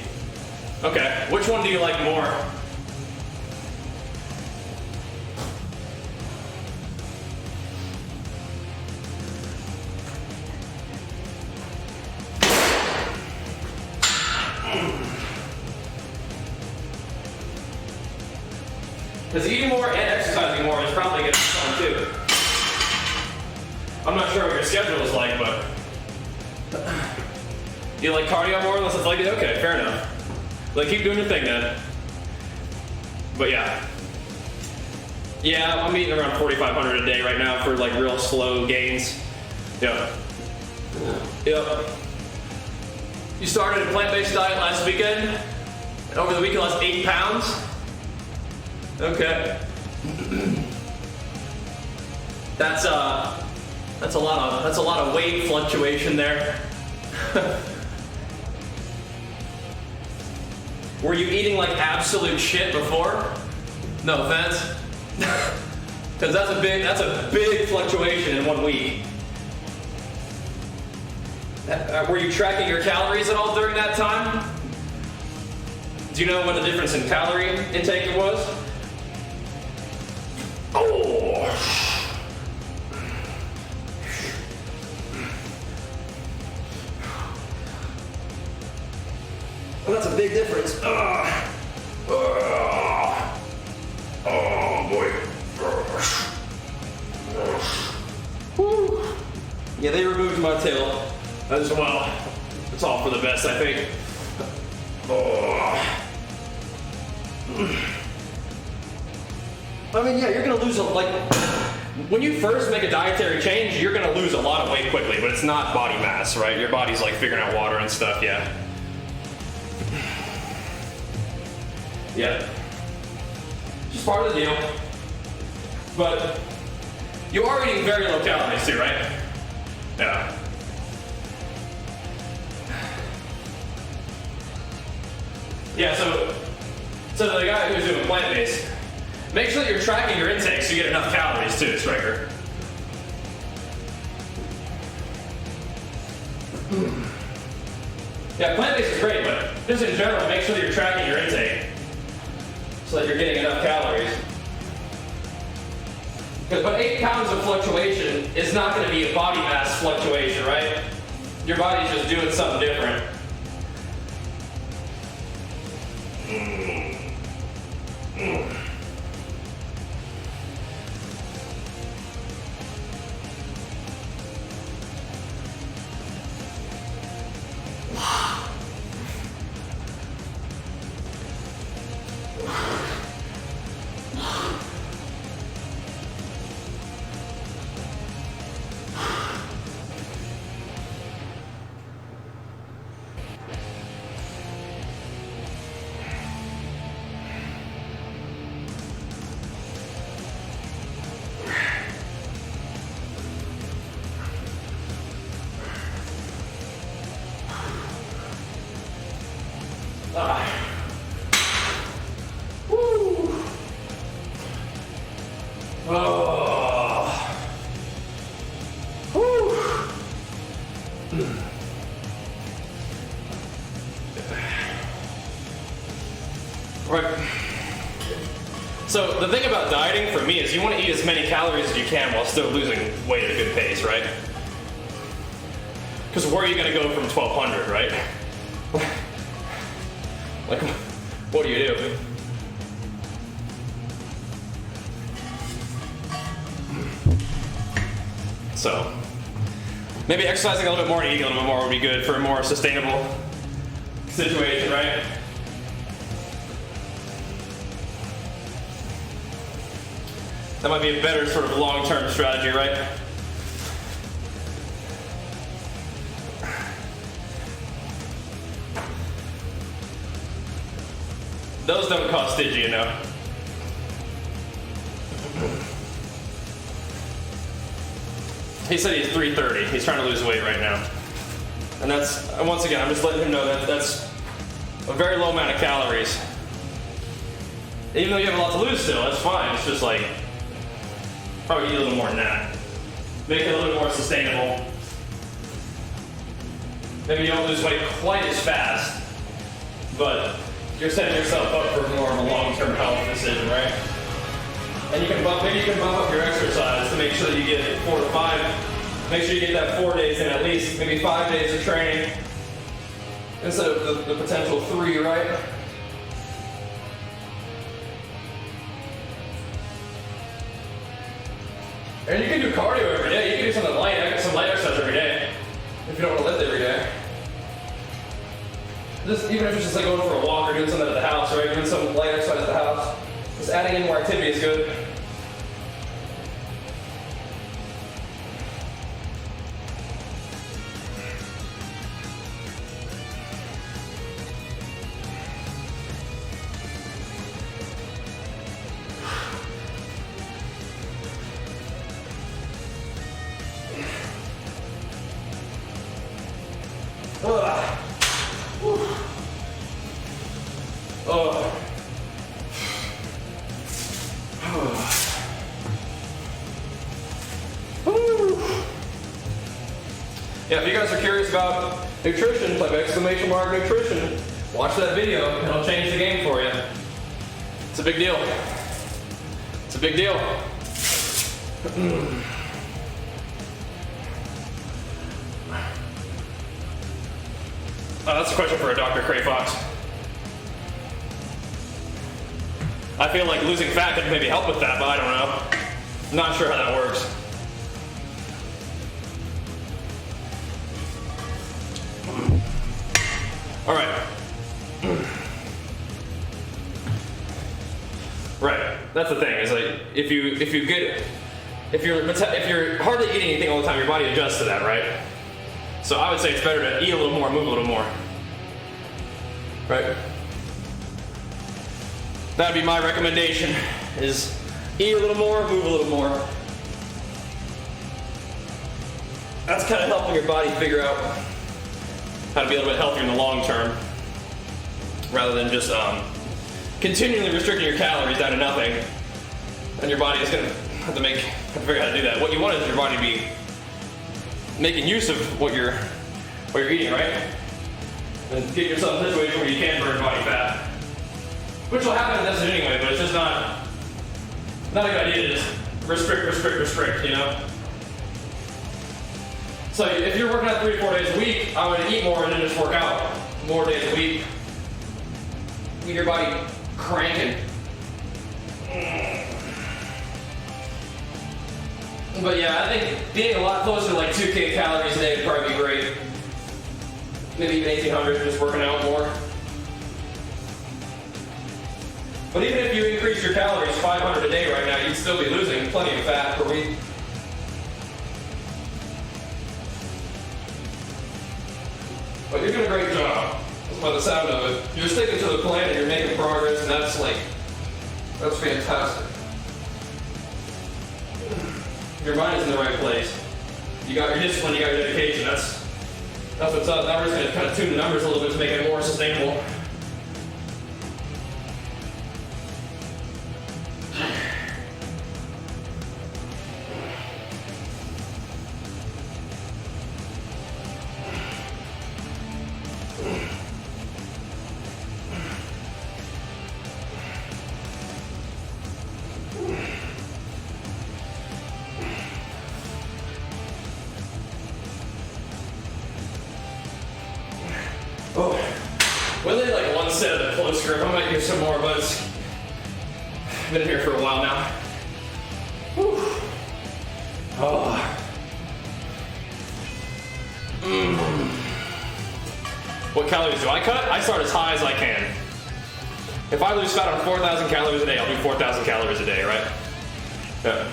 Okay, which one do you like more? Because eating more and exercising more is probably going to be fun too. I'm not sure what your schedule is like, but you like cardio more unless it's like it? Okay, fair enough. Like, keep doing your thing then. But yeah. Yeah, I'm eating around 4,500 a day right now for like real slow gains. Yep. Yep. You started a plant-based diet last weekend, and over the weekend lost 8 pounds? Okay. That's a lot of weight fluctuation there. Were you eating like absolute shit before? No offense. Because that's a big fluctuation in 1 week. Were you tracking your calories at all during that time? Do you know what the difference in calorie intake was? Oh. Well, that's a big difference. Oh boy. Woo. Yeah, they removed my tail as well. It's all for the best, I think. I mean, yeah, you're gonna lose when you first make a dietary change, you're gonna lose a lot of weight quickly, but it's not body mass, right? Your body's like figuring out water and stuff, yeah. Yeah. Just part of the deal. But you are eating very low calories too, right? Yeah. Yeah, so the guy who's doing plant-based, make sure that you're tracking your intake so you get enough calories too, Striker. Yeah, plant-based is great, but just in general, make sure that you're tracking your intake so that you're getting enough calories. But 8 pounds of fluctuation is not going to be a body mass fluctuation, right? Your body's just doing something different. Right. So the thing about dieting for me is you want to eat as many calories as you can while still losing weight at a good pace, right? Because where are you going to go from 1,200, right? Like, what do you do? So, maybe exercising a little bit more and eating a little bit more would be good for a more sustainable situation, right? That might be a better sort of long-term strategy, right? Those don't cost Digi, you know. He said he's 330. He's trying to lose weight right now. And that's, once again, I'm just letting him know that that's a very low amount of calories. Even though you have a lot to lose still, that's fine. It's just like, probably eat a little more than that. Make it a little more sustainable. Maybe you don't lose weight quite as fast, but you're setting yourself up for more of a long-term health decision, right? And you can maybe you can bump up your exercise to make sure that you get 4 to 5. Make sure you get that 4 days in at least, maybe 5 days of training instead of the potential 3, right? And you can do cardio every day. You can do something light, some light exercise every day if you don't want to lift every day. Just even if it's just like going for a walk or doing something at the house, right? Doing some light exercise at the house. Just adding in more activity is good. Yeah, if you guys are curious about nutrition, type exclamation mark nutrition, watch that video. It'll change the game for you. It's a big deal. It's a big deal. Oh, that's a question for a Dr. Cray Fox. I feel like losing fat could maybe help with that, but I don't know. I'm not sure how that works. All right. Right. That's the thing. Is like if you're hardly eating anything all the time, your body adjusts to that, right? So I would say it's better to eat a little more, move a little more. Right? That'd be my recommendation, is eat a little more, move a little more. That's kind of helping your body figure out how to be a little bit healthier in the long term, rather than just continually restricting your calories down to nothing. And your body is going to have to figure out how to do that. What you want is your body to be making use of what you're eating, right? And get yourself in a situation where you can burn body fat. Which will happen in this anyway, but it's just not a good idea to just restrict, you know? So if you're working out 3 to 4 days a week, I would eat more and then just work out more days a week. Get your body cranking. But yeah, I think being a lot closer to like 2K calories a day would probably be great. Maybe even 1,800, just working out more. But even if you increase your calories 500 a day right now, you'd still be losing plenty of fat per week. But you're doing a great job, by the sound of it. You're sticking to the plan and you're making progress, and that's fantastic. Your mind is in the right place. You got your discipline, you got your dedication. That's what's up. Now we're just going to kind of tune the numbers a little bit to make it more sustainable. Oh, we only like one set of the close grip. I might do some more, but it's been here for a while now. Whew. Oh. What calories do I cut? I start as high as I can. If I lose fat on 4,000 calories a day, I'll do 4,000 calories a day, right? Yeah.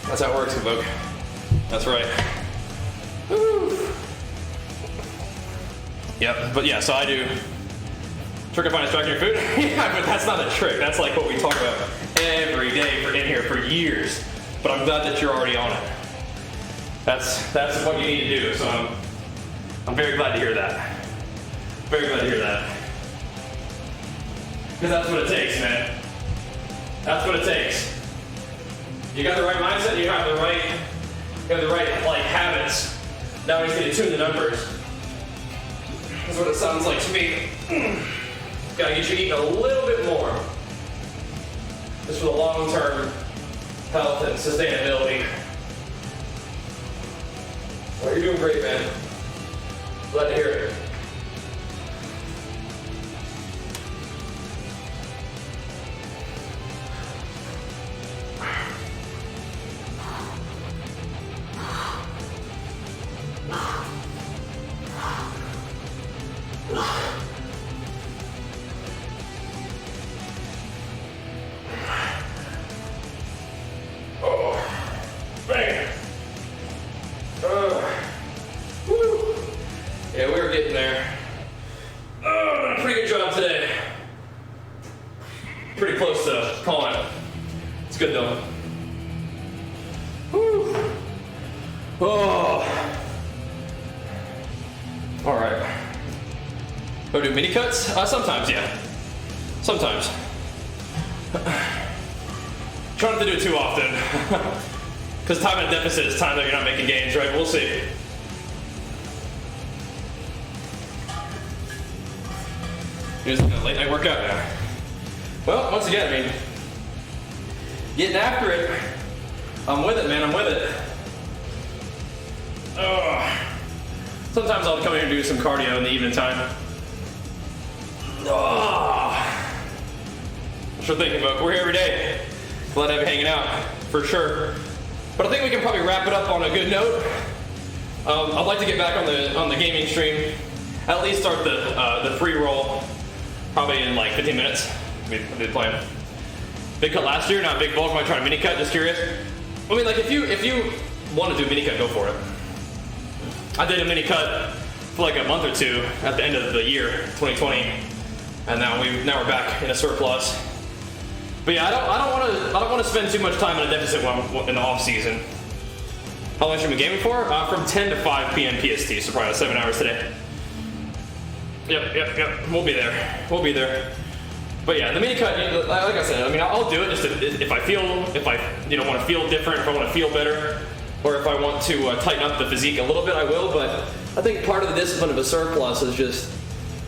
That's how it works, Evoke. That's right. Woo. Yep, but yeah, so I do trick or find a striking your food. Yeah, but that's not a trick. That's like what we talk about every day in here for years. But I'm glad that you're already on it. That's what you need to do. So I'm very glad to hear that. Very glad to hear that. Because that's what it takes, man. That's what it takes. You got the right mindset. You have the right like habits. Now we just need to tune the numbers. That's what it sounds like to me. Gotta get you eating a little bit more. Just for the long-term health and sustainability. Well, you're doing great, man. Glad to hear it. Yeah, we were getting there. Oh, done a pretty good job today. Pretty close to calling it. It's good though. Woo. Oh. All right. Go do mini cuts? Sometimes, yeah. Sometimes. Try not to do it too often. Because time at deficit is time that you're not making gains, right? We'll see. Here's a late night workout now. Well, once again, I mean, getting after it. I'm with it, man. I'm with it. Sometimes I'll come here and do some cardio in the evening time. Sure thinking about. We're here every day. Glad to have you hanging out, for sure. But I think we can probably wrap it up on a good note. I'd like to get back on the gaming stream. At least start the free roll. Probably in like 15 minutes. I'll be playing. Big cut last year, not big bulk. Might try a mini cut. Just curious. I mean, like if you want to do a mini cut, go for it. I did a mini cut for like a month or two at the end of the year, 2020, and now we're back in a surplus. But yeah, I don't want to spend too much time in a deficit in the off season. How long have you been gaming for? From 10 to 5 p.m. PST, so probably 7 hours today. Yep. We'll be there. But yeah, the mini cut, like I said, I mean, I'll do it just if I want to feel different, if I want to feel better, or if I want to tighten up the physique a little bit, I will. But I think part of the discipline of a surplus is just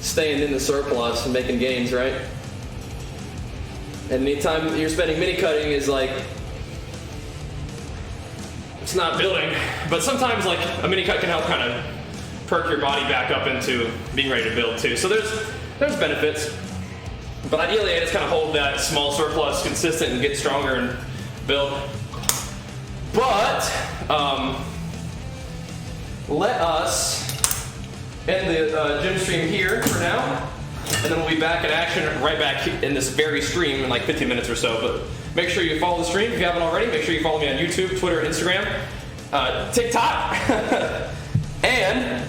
staying in the surplus and making gains, right? And anytime you're spending mini cutting is like, it's not building, but sometimes like a mini cut can help kind of perk your body back up into being ready to build too. So there's benefits, but ideally I just kind of hold that small surplus consistent and get stronger and build. But let us end the gym stream here for now, and then we'll be back in action right back in this very stream in like 15 minutes or so. But make sure you follow the stream if you haven't already. Make sure you follow me on YouTube, Twitter, Instagram, TikTok, and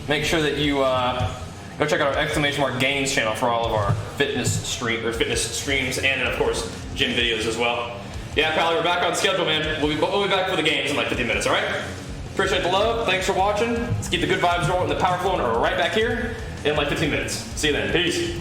make sure that you go check out our !gains channel for all of our fitness streams and of course gym videos as well. Yeah, Pally, we're back on schedule, man. We'll be back for the games in like 15 minutes, all right? Appreciate the love. Thanks for watching. Let's keep the good vibes rolling, the power flowing right back here in like 15 minutes. See you then. Peace.